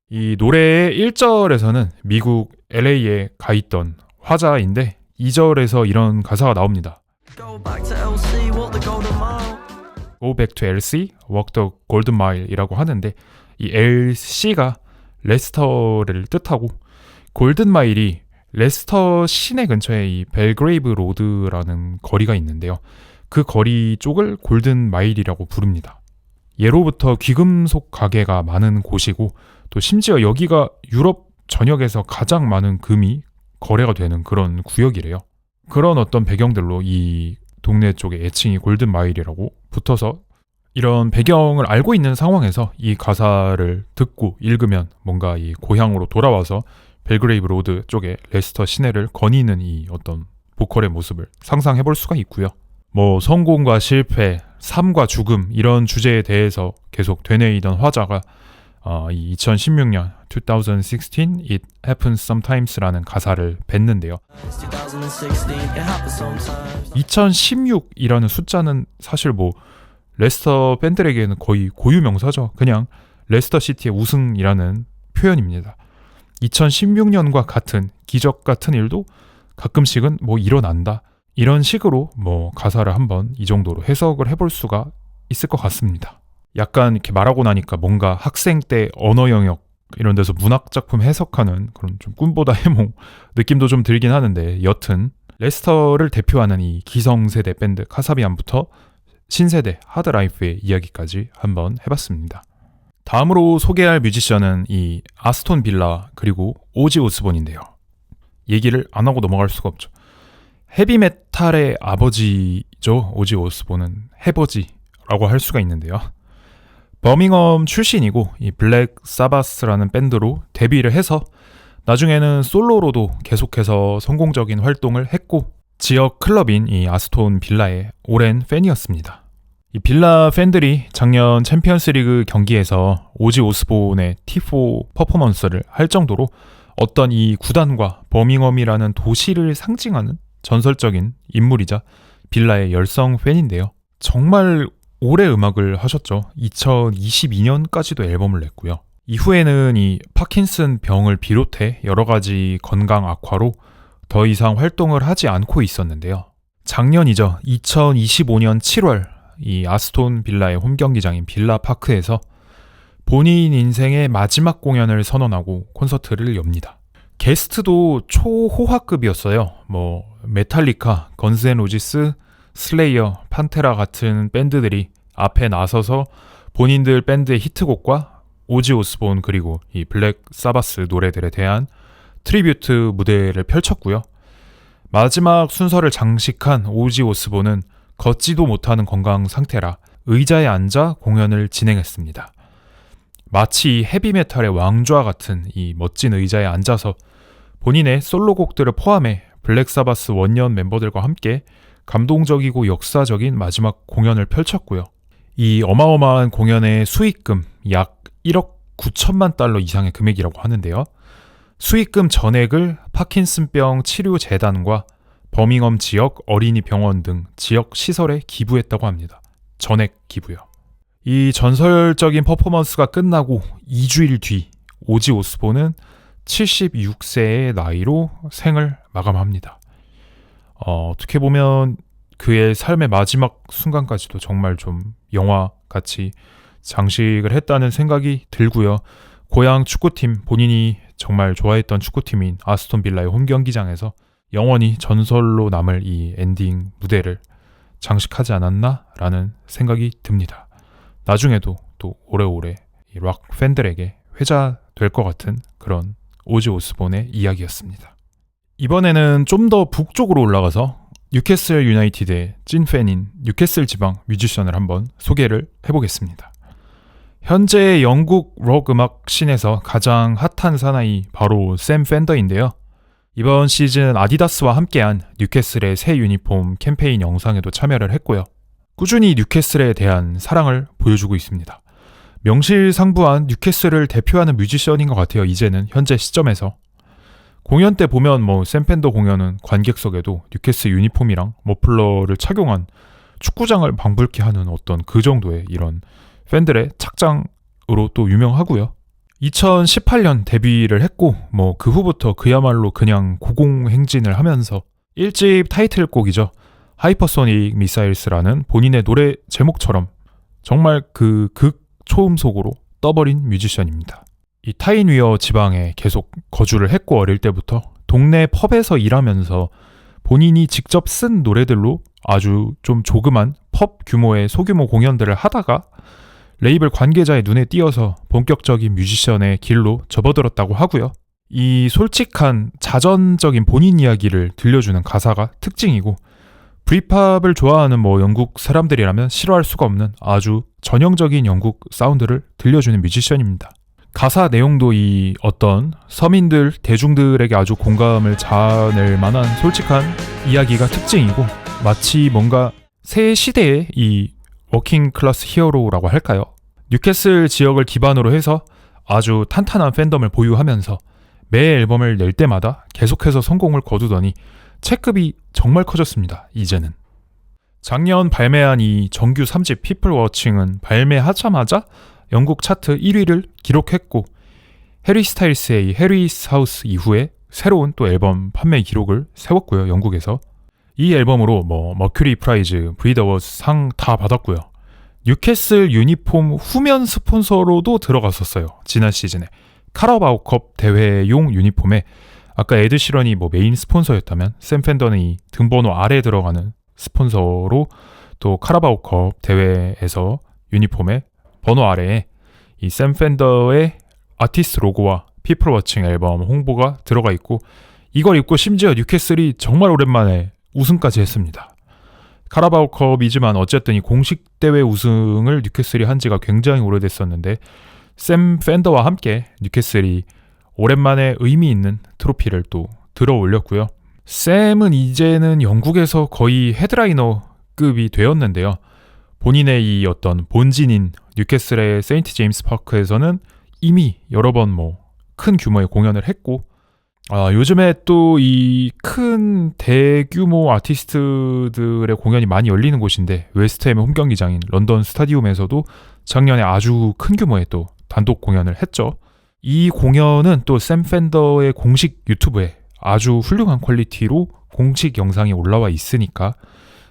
이 노래의 1절에서는 미국 LA에 가 있던 화자인데 2절에서 이런 가사가 나옵니다. Go back to LC, walk the golden mile. Go back to LC, walk the golden mile이라고 하는데 이 LC가 레스터를 뜻하고 골든 마일이 레스터 시내 근처에 이 벨그레이브 로드라는 거리가 있는데요. 그 거리 쪽을 골든 마일이라고 부릅니다. 예로부터 귀금속 가게가 많은 곳이고 또 심지어 여기가 유럽 전역에서 가장 많은 금이 거래가 되는 그런 구역이래요. 그런 어떤 배경들로 이 동네 쪽에 애칭이 골든 마일이라고 붙어서 이런 배경을 알고 있는 상황에서 이 가사를 듣고 읽으면 뭔가 이 고향으로 돌아와서 벨그레이브 로드 쪽에 레스터 시내를 거니는 이 어떤 보컬의 모습을 상상해 볼 수가 있고요. 뭐 성공과 실패, 삶과 죽음 이런 주제에 대해서 계속 되뇌이던 화자가 이 2016년 2016 It Happens Sometimes라는 가사를 뱉는데요. It's 2016, it happens sometimes. 2016이라는 숫자는 사실 뭐 레스터 팬들에게는 거의 고유명사죠. 그냥 레스터 시티의 우승이라는 표현입니다. 2016년과 같은 기적 같은 일도 가끔씩은 뭐 일어난다. 이런 식으로 뭐 가사를 한번 이 정도로 해석을 해볼 수가 있을 것 같습니다. 약간 이렇게 말하고 나니까 뭔가 학생 때 언어 영역 이런 데서 문학 작품 해석하는 그런 좀 꿈보다 해몽 느낌도 좀 들긴 하는데 여튼 레스터를 대표하는 이 기성세대 밴드 카사비안부터 신세대 하드라이프의 이야기까지 한번 해봤습니다. 다음으로 소개할 뮤지션은 이 아스톤 빌라 그리고 오지 오스본인데요. 얘기를 안 하고 넘어갈 수가 없죠. 헤비메탈의 아버지죠. 오지 오스본은 해버지라고 할 수가 있는데요. 버밍엄 출신이고 이 블랙 사바스라는 밴드로 데뷔를 해서 나중에는 솔로로도 계속해서 성공적인 활동을 했고 지역 클럽인 이 아스톤 빌라의 오랜 팬이었습니다. 이 빌라 팬들이 작년 챔피언스리그 경기에서 오지 오스본의 T4 퍼포먼스를 할 정도로 어떤 이 구단과 버밍엄이라는 도시를 상징하는 전설적인 인물이자 빌라의 열성 팬인데요. 정말 오래 음악을 하셨죠. 2022년까지도 앨범을 냈고요. 이후에는 이 파킨슨 병을 비롯해 여러 가지 건강 악화로 더 이상 활동을 하지 않고 있었는데요. 작년이죠. 2025년 7월 이 아스톤 빌라의 홈경기장인 빌라파크에서 본인 인생의 마지막 공연을 선언하고 콘서트를 엽니다. 게스트도 초호화급이었어요. 뭐 메탈리카, 건스앤로지스, 슬레이어, 판테라 같은 밴드들이 앞에 나서서 본인들 밴드의 히트곡과 오지 오스본 그리고 이 블랙 사바스 노래들에 대한 트리뷰트 무대를 펼쳤고요. 마지막 순서를 장식한 오지 오스본은 걷지도 못하는 건강 상태라 의자에 앉아 공연을 진행했습니다. 마치 헤비메탈의 왕좌 같은 이 멋진 의자에 앉아서 본인의 솔로곡들을 포함해 블랙 사바스 원년 멤버들과 함께 감동적이고 역사적인 마지막 공연을 펼쳤고요. 이 어마어마한 공연의 수익금 약 1억 9천만 달러 이상의 금액이라고 하는데요. 수익금 전액을 파킨슨병 치료재단과 버밍엄 지역 어린이 병원 등 지역 시설에 기부했다고 합니다. 전액 기부요. 이 전설적인 퍼포먼스가 끝나고 2주일 뒤 오지 오스본은 76세의 나이로 생을 마감합니다. 어떻게 보면 그의 삶의 마지막 순간까지도 정말 좀 영화같이 장식을 했다는 생각이 들고요. 고향 축구팀, 본인이 정말 좋아했던 축구팀인 아스톤 빌라의 홈경기장에서 영원히 전설로 남을 이 엔딩 무대를 장식하지 않았나라는 생각이 듭니다. 나중에도 또 오래오래 이 락 팬들에게 회자될 것 같은 그런 오지 오스본의 이야기였습니다. 이번에는 좀 더 북쪽으로 올라가서 뉴캐슬 유나이티드의 찐팬인 뉴캐슬 지방 뮤지션을 한번 소개를 해보겠습니다. 현재 영국 록 음악 씬에서 가장 핫한 사나이 바로 샘 팬더인데요. 이번 시즌 아디다스와 함께한 뉴캐슬의 새 유니폼 캠페인 영상에도 참여를 했고요. 꾸준히 뉴캐슬에 대한 사랑을 보여주고 있습니다. 명실상부한 뉴캐슬을 대표하는 뮤지션인 것 같아요. 이제는 현재 시점에서. 공연 때 보면 뭐 샘 팬더 공연은 관객석에도 뉴캐슬 유니폼이랑 머플러를 착용한 축구장을 방불케 하는 어떤 그 정도의 이런 팬들의 착장으로 또 유명하고요. 2018년 데뷔를 했고 뭐 그 후부터 그야말로 그냥 고공행진을 하면서 1집 타이틀곡이죠. 하이퍼소닉 미사일스라는 본인의 노래 제목처럼 정말 그 극초음속으로 떠버린 뮤지션입니다. 이 타인 위어 지방에 계속 거주를 했고 어릴 때부터 동네 펍에서 일하면서 본인이 직접 쓴 노래들로 아주 좀 조그만 펍 규모의 소규모 공연들을 하다가 레이블 관계자의 눈에 띄어서 본격적인 뮤지션의 길로 접어들었다고 하고요. 이 솔직한 자전적인 본인 이야기를 들려주는 가사가 특징이고 브리팝을 좋아하는 영국 사람들이라면 싫어할 수가 없는 아주 전형적인 영국 사운드를 들려주는 뮤지션입니다. 가사 내용도 이 어떤 서민들, 대중들에게 아주 공감을 자아낼 만한 솔직한 이야기가 특징이고 마치 뭔가 새 시대의 이 워킹 클래스 히어로라고 할까요? 뉴캐슬 지역을 기반으로 해서 아주 탄탄한 팬덤을 보유하면서 매 앨범을 낼 때마다 계속해서 성공을 거두더니 체급이 정말 커졌습니다. 이제는. 작년 발매한 이 정규 3집 People Watching은 발매하자마자 영국 차트 1위를 기록했고 해리 스타일스의 해리스 하우스 이후에 새로운 또 앨범 판매 기록을 세웠고요. 영국에서. 이 앨범으로 머큐리 프라이즈, 브리드 어워즈 상 다 받았고요. 뉴캐슬 유니폼 후면 스폰서로도 들어갔었어요. 지난 시즌에. 카라바오컵 대회용 유니폼에 아까 에드 시런이 메인 스폰서였다면 샘 펜더는 이 등번호 아래에 들어가는 스폰서로 또 카라바오컵 대회에서 유니폼에 번호 아래에 이 샘 펜더의 아티스트 로고와 피플 워칭 앨범 홍보가 들어가 있고 이걸 입고 심지어 뉴캐슬이 정말 오랜만에 우승까지 했습니다. 카라바오컵이지만 어쨌든 이 공식 대회 우승을 뉴캐슬이 한 지가 굉장히 오래됐었는데 샘 펜더와 함께 뉴캐슬이 오랜만에 의미 있는 트로피를 또 들어 올렸고요. 샘은 이제는 영국에서 거의 헤드라이너급이 되었는데요. 본인의 이 어떤 본진인 뉴캐슬의 세인트 제임스 파크에서는 이미 여러 번 큰 규모의 공연을 했고 요즘에 또 이 큰 대규모 아티스트들의 공연이 많이 열리는 곳인데 웨스트햄의 홈경기장인 런던 스타디움에서도 작년에 아주 큰 규모의 또 단독 공연을 했죠. 이 공연은 또 샘 펜더의 공식 유튜브에 아주 훌륭한 퀄리티로 공식 영상이 올라와 있으니까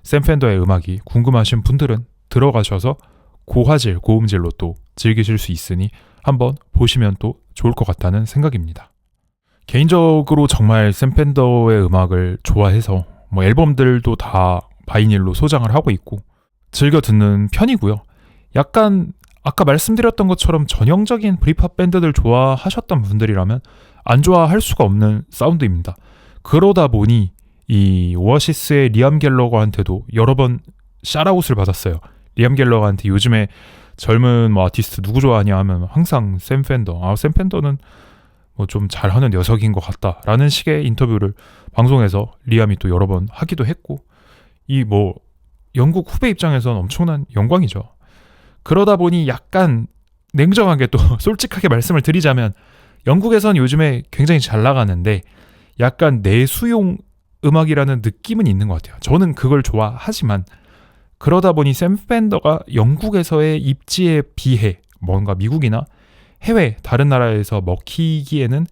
샘 펜더의 음악이 궁금하신 분들은 들어가셔서 고화질, 고음질로 또 즐기실 수 있으니 한번 보시면 또 좋을 것 같다는 생각입니다. 개인적으로 정말 샘 펜더의 음악을 좋아해서 앨범들도 다 바이닐로 소장을 하고 있고 즐겨 듣는 편이고요. 약간 아까 말씀드렸던 것처럼 전형적인 브리팝 밴드들 좋아하셨던 분들이라면 안 좋아할 수가 없는 사운드입니다. 그러다 보니 이 오아시스의 리암 갤러거한테도 여러 번 샤라웃을 받았어요. 리암 갤러거한테 요즘에 젊은 아티스트 누구 좋아하냐 하면 항상 샘 펜더. 샘 펜더는 좀 잘하는 녀석인 것 같다라는 식의 인터뷰를 방송에서 리암이 또 여러 번 하기도 했고 이 영국 후배 입장에서는 엄청난 영광이죠. 그러다 보니 약간 냉정하게 또 솔직하게 말씀을 드리자면 영국에선 요즘에 굉장히 잘 나가는데 약간 내수용 음악이라는 느낌은 있는 것 같아요. 저는 그걸 좋아하지만 그러다 보니 샘 펜더가 영국에서의 입지에 비해 뭔가 미국이나 해외 다른 나라에서 먹히기에는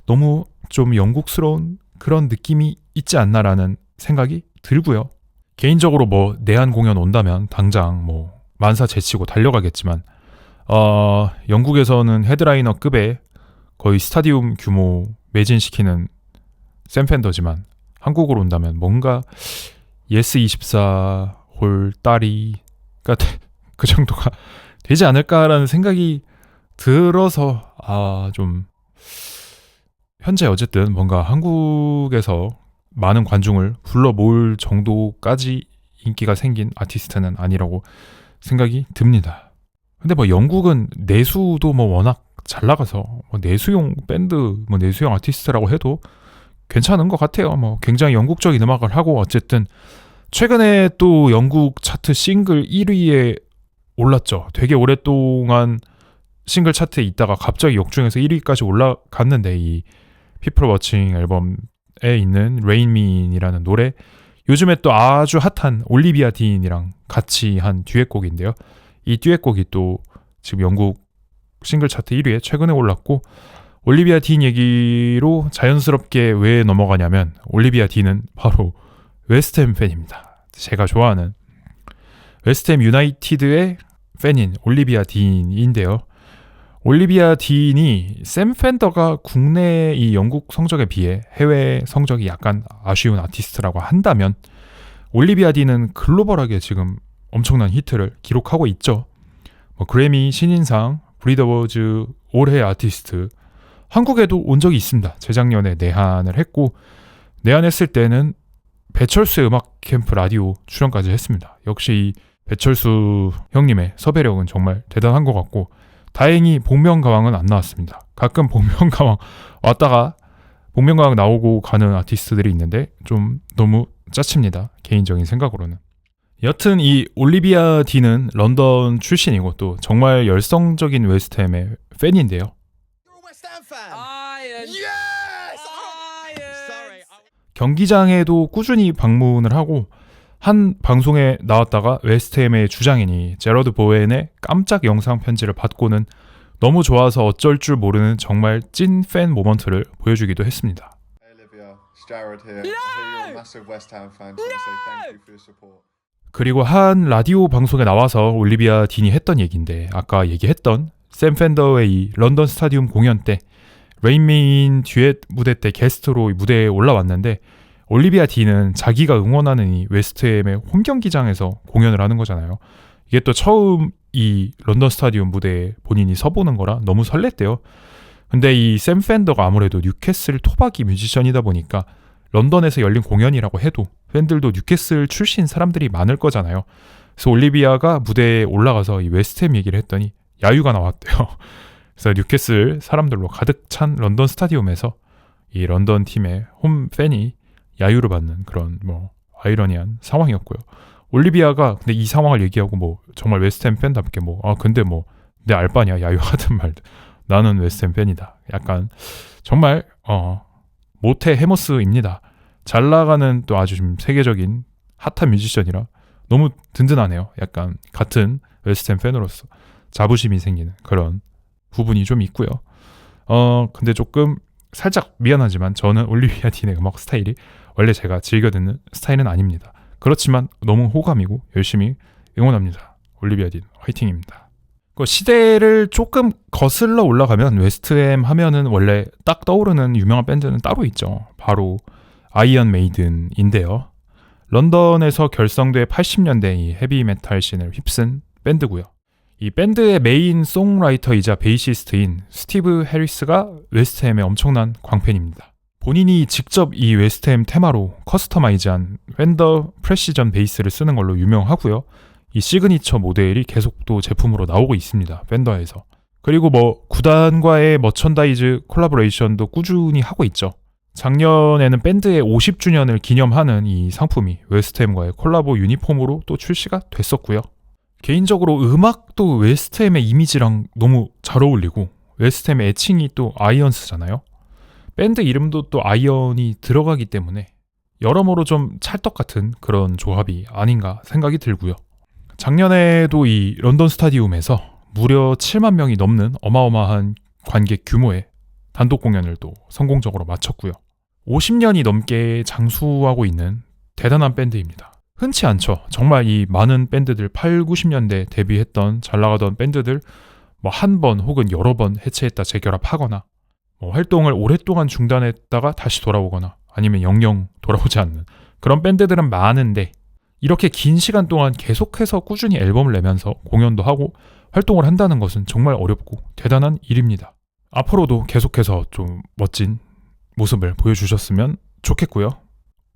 너무 좀 영국스러운 그런 느낌이 있지 않나라는 생각이 들고요. 개인적으로 내한 공연 온다면 당장 만사 제치고 달려가겠지만 영국에서는 헤드라이너급의 거의 스타디움 규모 매진시키는 샘 펜더지만 한국으로 온다면 뭔가 예스24홀 딸이가 그 정도가 되지 않을까라는 생각이 들어서 좀 현재 어쨌든 뭔가 한국에서 많은 관중을 불러 모을 정도까지 인기가 생긴 아티스트는 아니라고 생각이 듭니다. 근데 영국은 내수도 워낙 잘 나가서 내수용 밴드, 내수용 아티스트라고 해도 괜찮은 것 같아요. 굉장히 영국적인 음악을 하고 어쨌든 최근에 또 영국 차트 싱글 1위에 올랐죠. 되게 오랫동안 싱글 차트에 있다가 갑자기 역중에서 1위까지 올라갔는데 이 People Watching 앨범에 있는 Rain Mean이라는 노래 요즘에 또 아주 핫한 올리비아 딘이랑 같이 한 듀엣곡인데요. 이 듀엣곡이 또 지금 영국 싱글 차트 1위에 최근에 올랐고 올리비아 딘 얘기로 자연스럽게 왜 넘어가냐면 올리비아 딘은 바로 웨스트햄 팬입니다. 제가 좋아하는 웨스트햄 유나이티드의 팬인 올리비아 딘인데요. 올리비아 딘이 샘 펜더가 국내 이 영국 성적에 비해 해외 성적이 약간 아쉬운 아티스트라고 한다면 올리비아 딘은 글로벌하게 지금 엄청난 히트를 기록하고 있죠. 뭐 그래미 신인상, 브리드 어워즈 올해 아티스트, 한국에도 온 적이 있습니다. 재작년에 내한을 했고 내한했을 때는 배철수의 음악 캠프 라디오 출연까지 했습니다. 역시 이 배철수 형님의 섭외력은 정말 대단한 것 같고 다행히 복면가왕은 안 나왔습니다. 가끔 복면가왕 왔다가 복면가왕 나오고 가는 아티스트들이 있는데 좀 너무 짜칩니다. 개인적인 생각으로는. 여튼 이 올리비아 딘은 런던 출신이고 또 정말 열성적인 웨스트햄의 팬인데요. You're a West Ham fan. Iron. Yes. Sorry. 경기장에도 꾸준히 방문을 하고 한 방송에 나왔다가 웨스트햄의 주장이니 제러드 보웬의 깜짝 영상 편지를 받고는 너무 좋아서 어쩔 줄 모르는 정말 찐 팬 모먼트를 보여주기도 했습니다. Hey Olivia, it's Jared here. I hear you're a massive West Ham fan. Just want to say thank you for your support. 그리고 한 라디오 방송에 나와서 올리비아 딘이 했던 얘기인데 아까 얘기했던 샘 펜더의 이 런던 스타디움 공연 때 레인메인 듀엣 무대 때 게스트로 무대에 올라왔는데 올리비아 딘은 자기가 응원하는 이 웨스트햄의 홈 경기장에서 공연을 하는 거잖아요. 이게 또 처음 이 런던 스타디움 무대에 본인이 서보는 거라 너무 설렜대요. 근데 이 샘 펜더가 아무래도 뉴캐슬 토박이 뮤지션이다 보니까 런던에서 열린 공연이라고 해도 팬들도 뉴캐슬 출신 사람들이 많을 거잖아요. 그래서 올리비아가 무대에 올라가서 이 웨스트햄 얘기를 했더니 야유가 나왔대요. 그래서 뉴캐슬 사람들로 가득 찬 런던 스타디움에서 이 런던 팀의 홈 팬이 야유를 받는 그런 뭐 아이러니한 상황이었고요. 올리비아가 근데 이 상황을 얘기하고 뭐 정말 웨스트햄 팬답게 뭐 근데 뭐 내 알바냐 야유하든 말든 나는 웨스트햄 팬이다. 약간 정말 모태 해머스입니다. 잘 나가는 또 아주 좀 세계적인 핫한 뮤지션이라 너무 든든하네요. 약간 같은 웨스트햄 팬으로서 자부심이 생기는 그런 부분이 좀 있고요. 근데 조금 살짝 미안하지만 저는 올리비아 딘의 음악 스타일이 원래 제가 즐겨 듣는 스타일은 아닙니다. 그렇지만 너무 호감이고 열심히 응원합니다. 올리비아 딘 화이팅입니다. 그 시대를 조금 거슬러 올라가면 웨스트햄 하면은 원래 딱 떠오르는 유명한 밴드는 따로 있죠. 바로 아이언 메이든인데요. 런던에서 결성돼 80년대 이 헤비메탈 씬을 휩쓴 밴드고요. 이 밴드의 메인 송라이터이자 베이시스트인 스티브 해리스가 웨스트햄의 엄청난 광팬입니다. 본인이 직접 이 웨스트햄 테마로 커스터마이즈한 펜더 프레시전 베이스를 쓰는 걸로 유명하고요. 이 시그니처 모델이 계속 또 제품으로 나오고 있습니다. 펜더에서. 그리고 뭐 구단과의 머천다이즈 콜라보레이션도 꾸준히 하고 있죠. 작년에는 밴드의 50주년을 기념하는 이 상품이 웨스트햄과의 콜라보 유니폼으로 또 출시가 됐었고요. 개인적으로 음악도 웨스트햄의 이미지랑 너무 잘 어울리고 웨스트햄의 애칭이 또 아이언스잖아요. 밴드 이름도 또 아이언이 들어가기 때문에 여러모로 좀 찰떡 같은 그런 조합이 아닌가 생각이 들고요. 작년에도 이 런던 스타디움에서 무려 7만 명이 넘는 어마어마한 관객 규모의 단독 공연을 또 성공적으로 마쳤고요. 50년이 넘게 장수하고 있는 대단한 밴드입니다. 흔치 않죠. 정말 이 많은 밴드들 8, 90년대 데뷔했던 잘 나가던 밴드들 뭐 한 번 혹은 여러 번 해체했다 재결합하거나 뭐 활동을 오랫동안 중단했다가 다시 돌아오거나 아니면 영영 돌아오지 않는 그런 밴드들은 많은데 이렇게 긴 시간 동안 계속해서 꾸준히 앨범을 내면서 공연도 하고 활동을 한다는 것은 정말 어렵고 대단한 일입니다. 앞으로도 계속해서 좀 멋진 모습을 보여주셨으면 좋겠고요.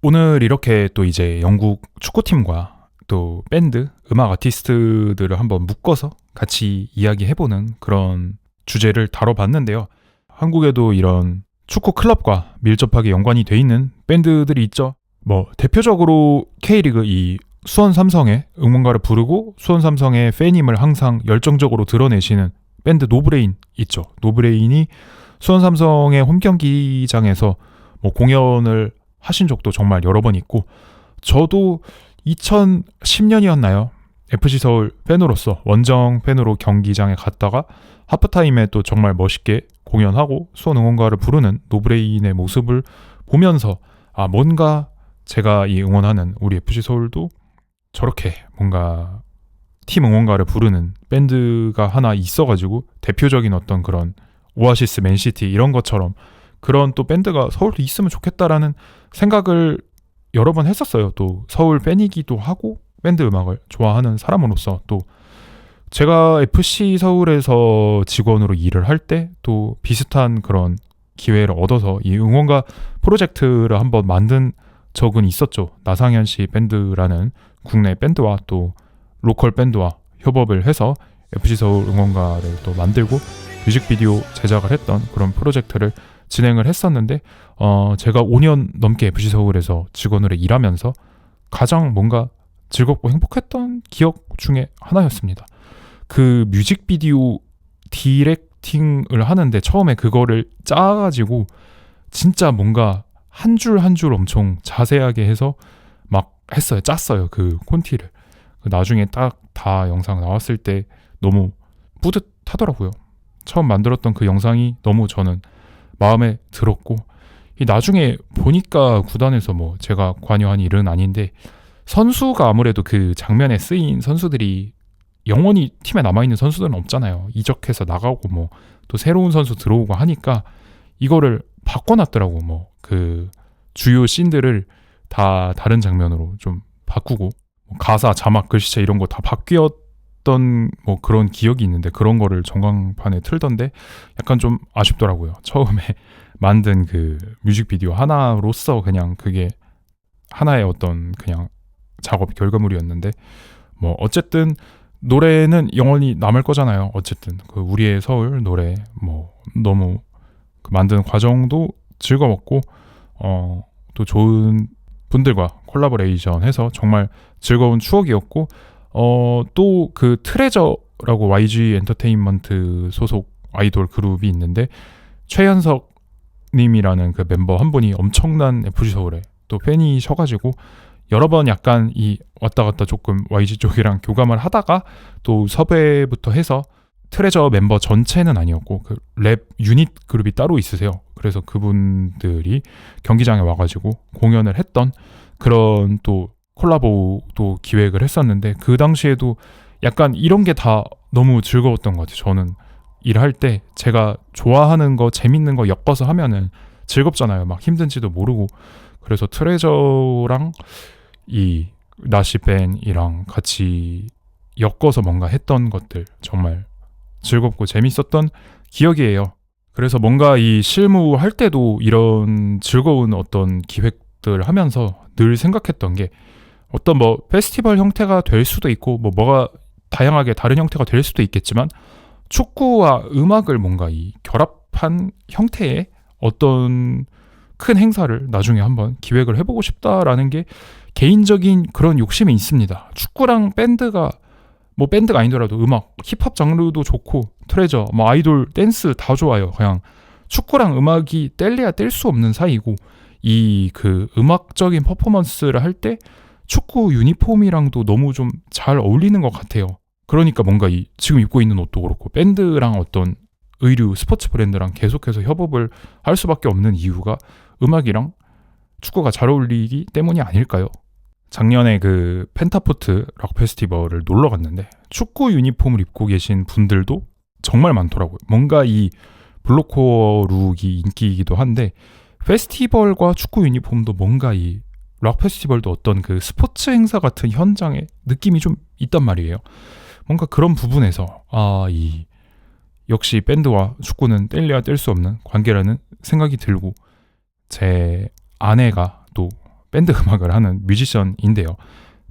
오늘 이렇게 또 이제 영국 축구팀과 또 밴드, 음악 아티스트들을 한번 묶어서 같이 이야기해보는 그런 주제를 다뤄봤는데요. 한국에도 이런 축구 클럽과 밀접하게 연관이 돼 있는 밴드들이 있죠. 뭐 대표적으로 K리그 이 수원 삼성의 응원가를 부르고 수원 삼성의 팬임을 항상 열정적으로 드러내시는 밴드 노브레인 있죠. 노브레인이 수원 삼성의 홈 경기장에서 뭐 공연을 하신 적도 정말 여러 번 있고 저도 2010년이었나요? FC 서울 팬으로서 원정 팬으로 경기장에 갔다가 하프타임에 또 정말 멋있게 공연하고 수원 응원가를 부르는 노브레인의 모습을 보면서 뭔가 제가 이 응원하는 우리 FC 서울도 저렇게 뭔가 팀 응원가를 부르는 밴드가 하나 있어가지고 대표적인 어떤 그런 오아시스, 맨시티 이런 것처럼 그런 또 밴드가 서울도 있으면 좋겠다라는 생각을 여러 번 했었어요. 또 서울 팬이기도 하고 밴드 음악을 좋아하는 사람으로서 또 제가 FC 서울에서 직원으로 일을 할 때 또 비슷한 그런 기회를 얻어서 이 응원가 프로젝트를 한번 만든 적은 있었죠. 나상현 씨 밴드라는 국내 밴드와 또 로컬 밴드와 협업을 해서 FC 서울 응원가를 또 만들고 뮤직비디오 제작을 했던 그런 프로젝트를 진행을 했었는데 제가 5년 넘게 FC 서울에서 직원으로 일하면서 가장 뭔가 즐겁고 행복했던 기억 중에 하나였습니다. 그 뮤직비디오 디렉팅을 하는데 처음에 그거를 짜가지고 진짜 뭔가 한 줄 한 줄 엄청 자세하게 해서 막 했어요. 짰어요. 그 콘티를. 나중에 딱 다 영상 나왔을 때 너무 뿌듯하더라고요. 처음 만들었던 그 영상이 너무 저는 마음에 들었고 나중에 보니까 구단에서 뭐 제가 관여한 일은 아닌데 선수가 아무래도 그 장면에 쓰인 선수들이 영원히 팀에 남아있는 선수들은 없잖아요. 이적해서 나가고 뭐 또 새로운 선수 들어오고 하니까 이거를 바꿔놨더라고. 뭐 그 주요 씬들을 다 다른 장면으로 좀 바꾸고 가사, 자막, 글씨체 이런 거 다 바뀌었던 뭐 그런 기억이 있는데 그런 거를 전광판에 틀던데 약간 좀 아쉽더라고요. 처음에 만든 그 뮤직비디오 하나로서 그냥 그게 하나의 어떤 그냥 작업 결과물이었는데 뭐 어쨌든 노래는 영원히 남을 거잖아요. 어쨌든 그 우리의 서울 노래 뭐 너무 그 만드는 과정도 즐거웠고 또 좋은 분들과 콜라보레이션 해서 정말 즐거운 추억이었고 또 그 트레저라고 YG 엔터테인먼트 소속 아이돌 그룹이 있는데 최현석 님이라는 그 멤버 한 분이 엄청난 FC 서울에 또 팬이셔가지고 여러 번 약간 이 왔다 갔다 조금 YG 쪽이랑 교감을 하다가 또 섭외부터 해서 트레저 멤버 전체는 아니었고 그 랩 유닛 그룹이 따로 있으세요. 그래서 그분들이 경기장에 와가지고 공연을 했던 그런 또 콜라보도 기획을 했었는데 그 당시에도 약간 이런 게 다 너무 즐거웠던 것 같아요. 저는 일할 때 제가 좋아하는 거 재밌는 거 엮어서 하면은 즐겁잖아요. 막 힘든지도 모르고 그래서 트레저랑 이 나시밴이랑 같이 엮어서 뭔가 했던 것들 정말 즐겁고 재밌었던 기억이에요. 그래서 뭔가 이 실무할 때도 이런 즐거운 어떤 기획들 하면서 늘 생각했던 게 어떤 뭐 페스티벌 형태가 될 수도 있고 뭐가 다양하게 다른 형태가 될 수도 있겠지만 축구와 음악을 뭔가 이 결합한 형태의 어떤 큰 행사를 나중에 한번 기획을 해보고 싶다라는 게 개인적인 그런 욕심이 있습니다. 축구랑 밴드가 뭐 밴드가 아니더라도 음악, 힙합 장르도 좋고 트레저, 뭐 아이돌, 댄스 다 좋아요. 그냥 축구랑 음악이 뗄래야 뗄 수 없는 사이고 이 그 음악적인 퍼포먼스를 할 때 축구 유니폼이랑도 너무 좀 잘 어울리는 것 같아요. 그러니까 뭔가 이 지금 입고 있는 옷도 그렇고 밴드랑 어떤 의류, 스포츠 브랜드랑 계속해서 협업을 할 수밖에 없는 이유가 음악이랑 축구가 잘 어울리기 때문이 아닐까요? 작년에 그 펜타포트 락 페스티벌을 놀러 갔는데 축구 유니폼을 입고 계신 분들도 정말 많더라고요. 뭔가 이 블록코어 룩이 인기이기도 한데 페스티벌과 축구 유니폼도 뭔가 이 락 페스티벌도 어떤 그 스포츠 행사 같은 현장의 느낌이 좀 있단 말이에요. 뭔가 그런 부분에서 이 역시 밴드와 축구는 뗄래야 뗄 수 없는 관계라는 생각이 들고 제 아내가 또 밴드 음악을 하는 뮤지션인데요.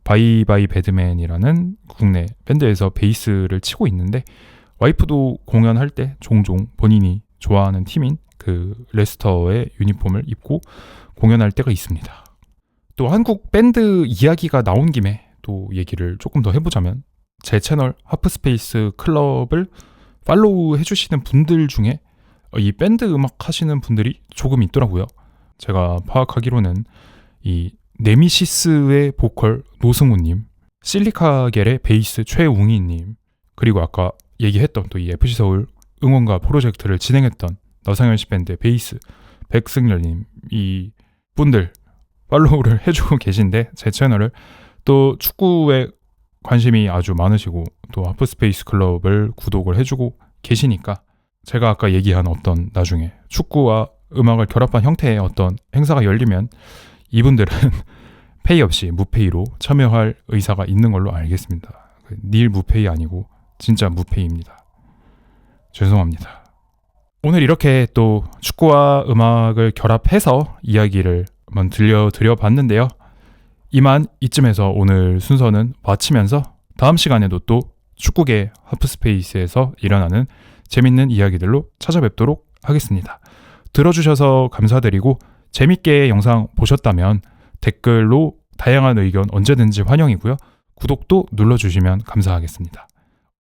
바이바이 배드맨이라는 국내 밴드에서 베이스를 치고 있는데 와이프도 공연할 때 종종 본인이 좋아하는 팀인 그 레스터의 유니폼을 입고 공연할 때가 있습니다. 또 한국 밴드 이야기가 나온 김에 또 얘기를 조금 더 해보자면 제 채널 하프스페이스 클럽을 팔로우 해주시는 분들 중에 이 밴드 음악 하시는 분들이 조금 있더라고요. 제가 파악하기로는 이 네미시스의 보컬 노승우님, 실리카겔의 베이스 최웅희님, 그리고 아까 얘기했던 또 이 FC 서울 응원가 프로젝트를 진행했던 나상현 씨 밴드의 베이스 백승열님, 이 분들 팔로우를 해주고 계신데 제 채널을 또 축구에 관심이 아주 많으시고 또 하프스페이스 클럽을 구독을 해주고 계시니까 제가 아까 얘기한 어떤 나중에 축구와 음악을 결합한 형태의 어떤 행사가 열리면 이분들은 페이 없이 무페이로 참여할 의사가 있는 걸로 알겠습니다. 닐 무페이 아니고 진짜 무페이입니다. 죄송합니다. 오늘 이렇게 또 축구와 음악을 결합해서 이야기를 한번 들려드려 봤는데요. 이만 이쯤에서 오늘 순서는 마치면서 다음 시간에도 또 축구계 하프스페이스에서 일어나는 재밌는 이야기들로 찾아뵙도록 하겠습니다. 들어주셔서 감사드리고 재밌게 영상 보셨다면 댓글로 다양한 의견 언제든지 환영이고요. 구독도 눌러주시면 감사하겠습니다.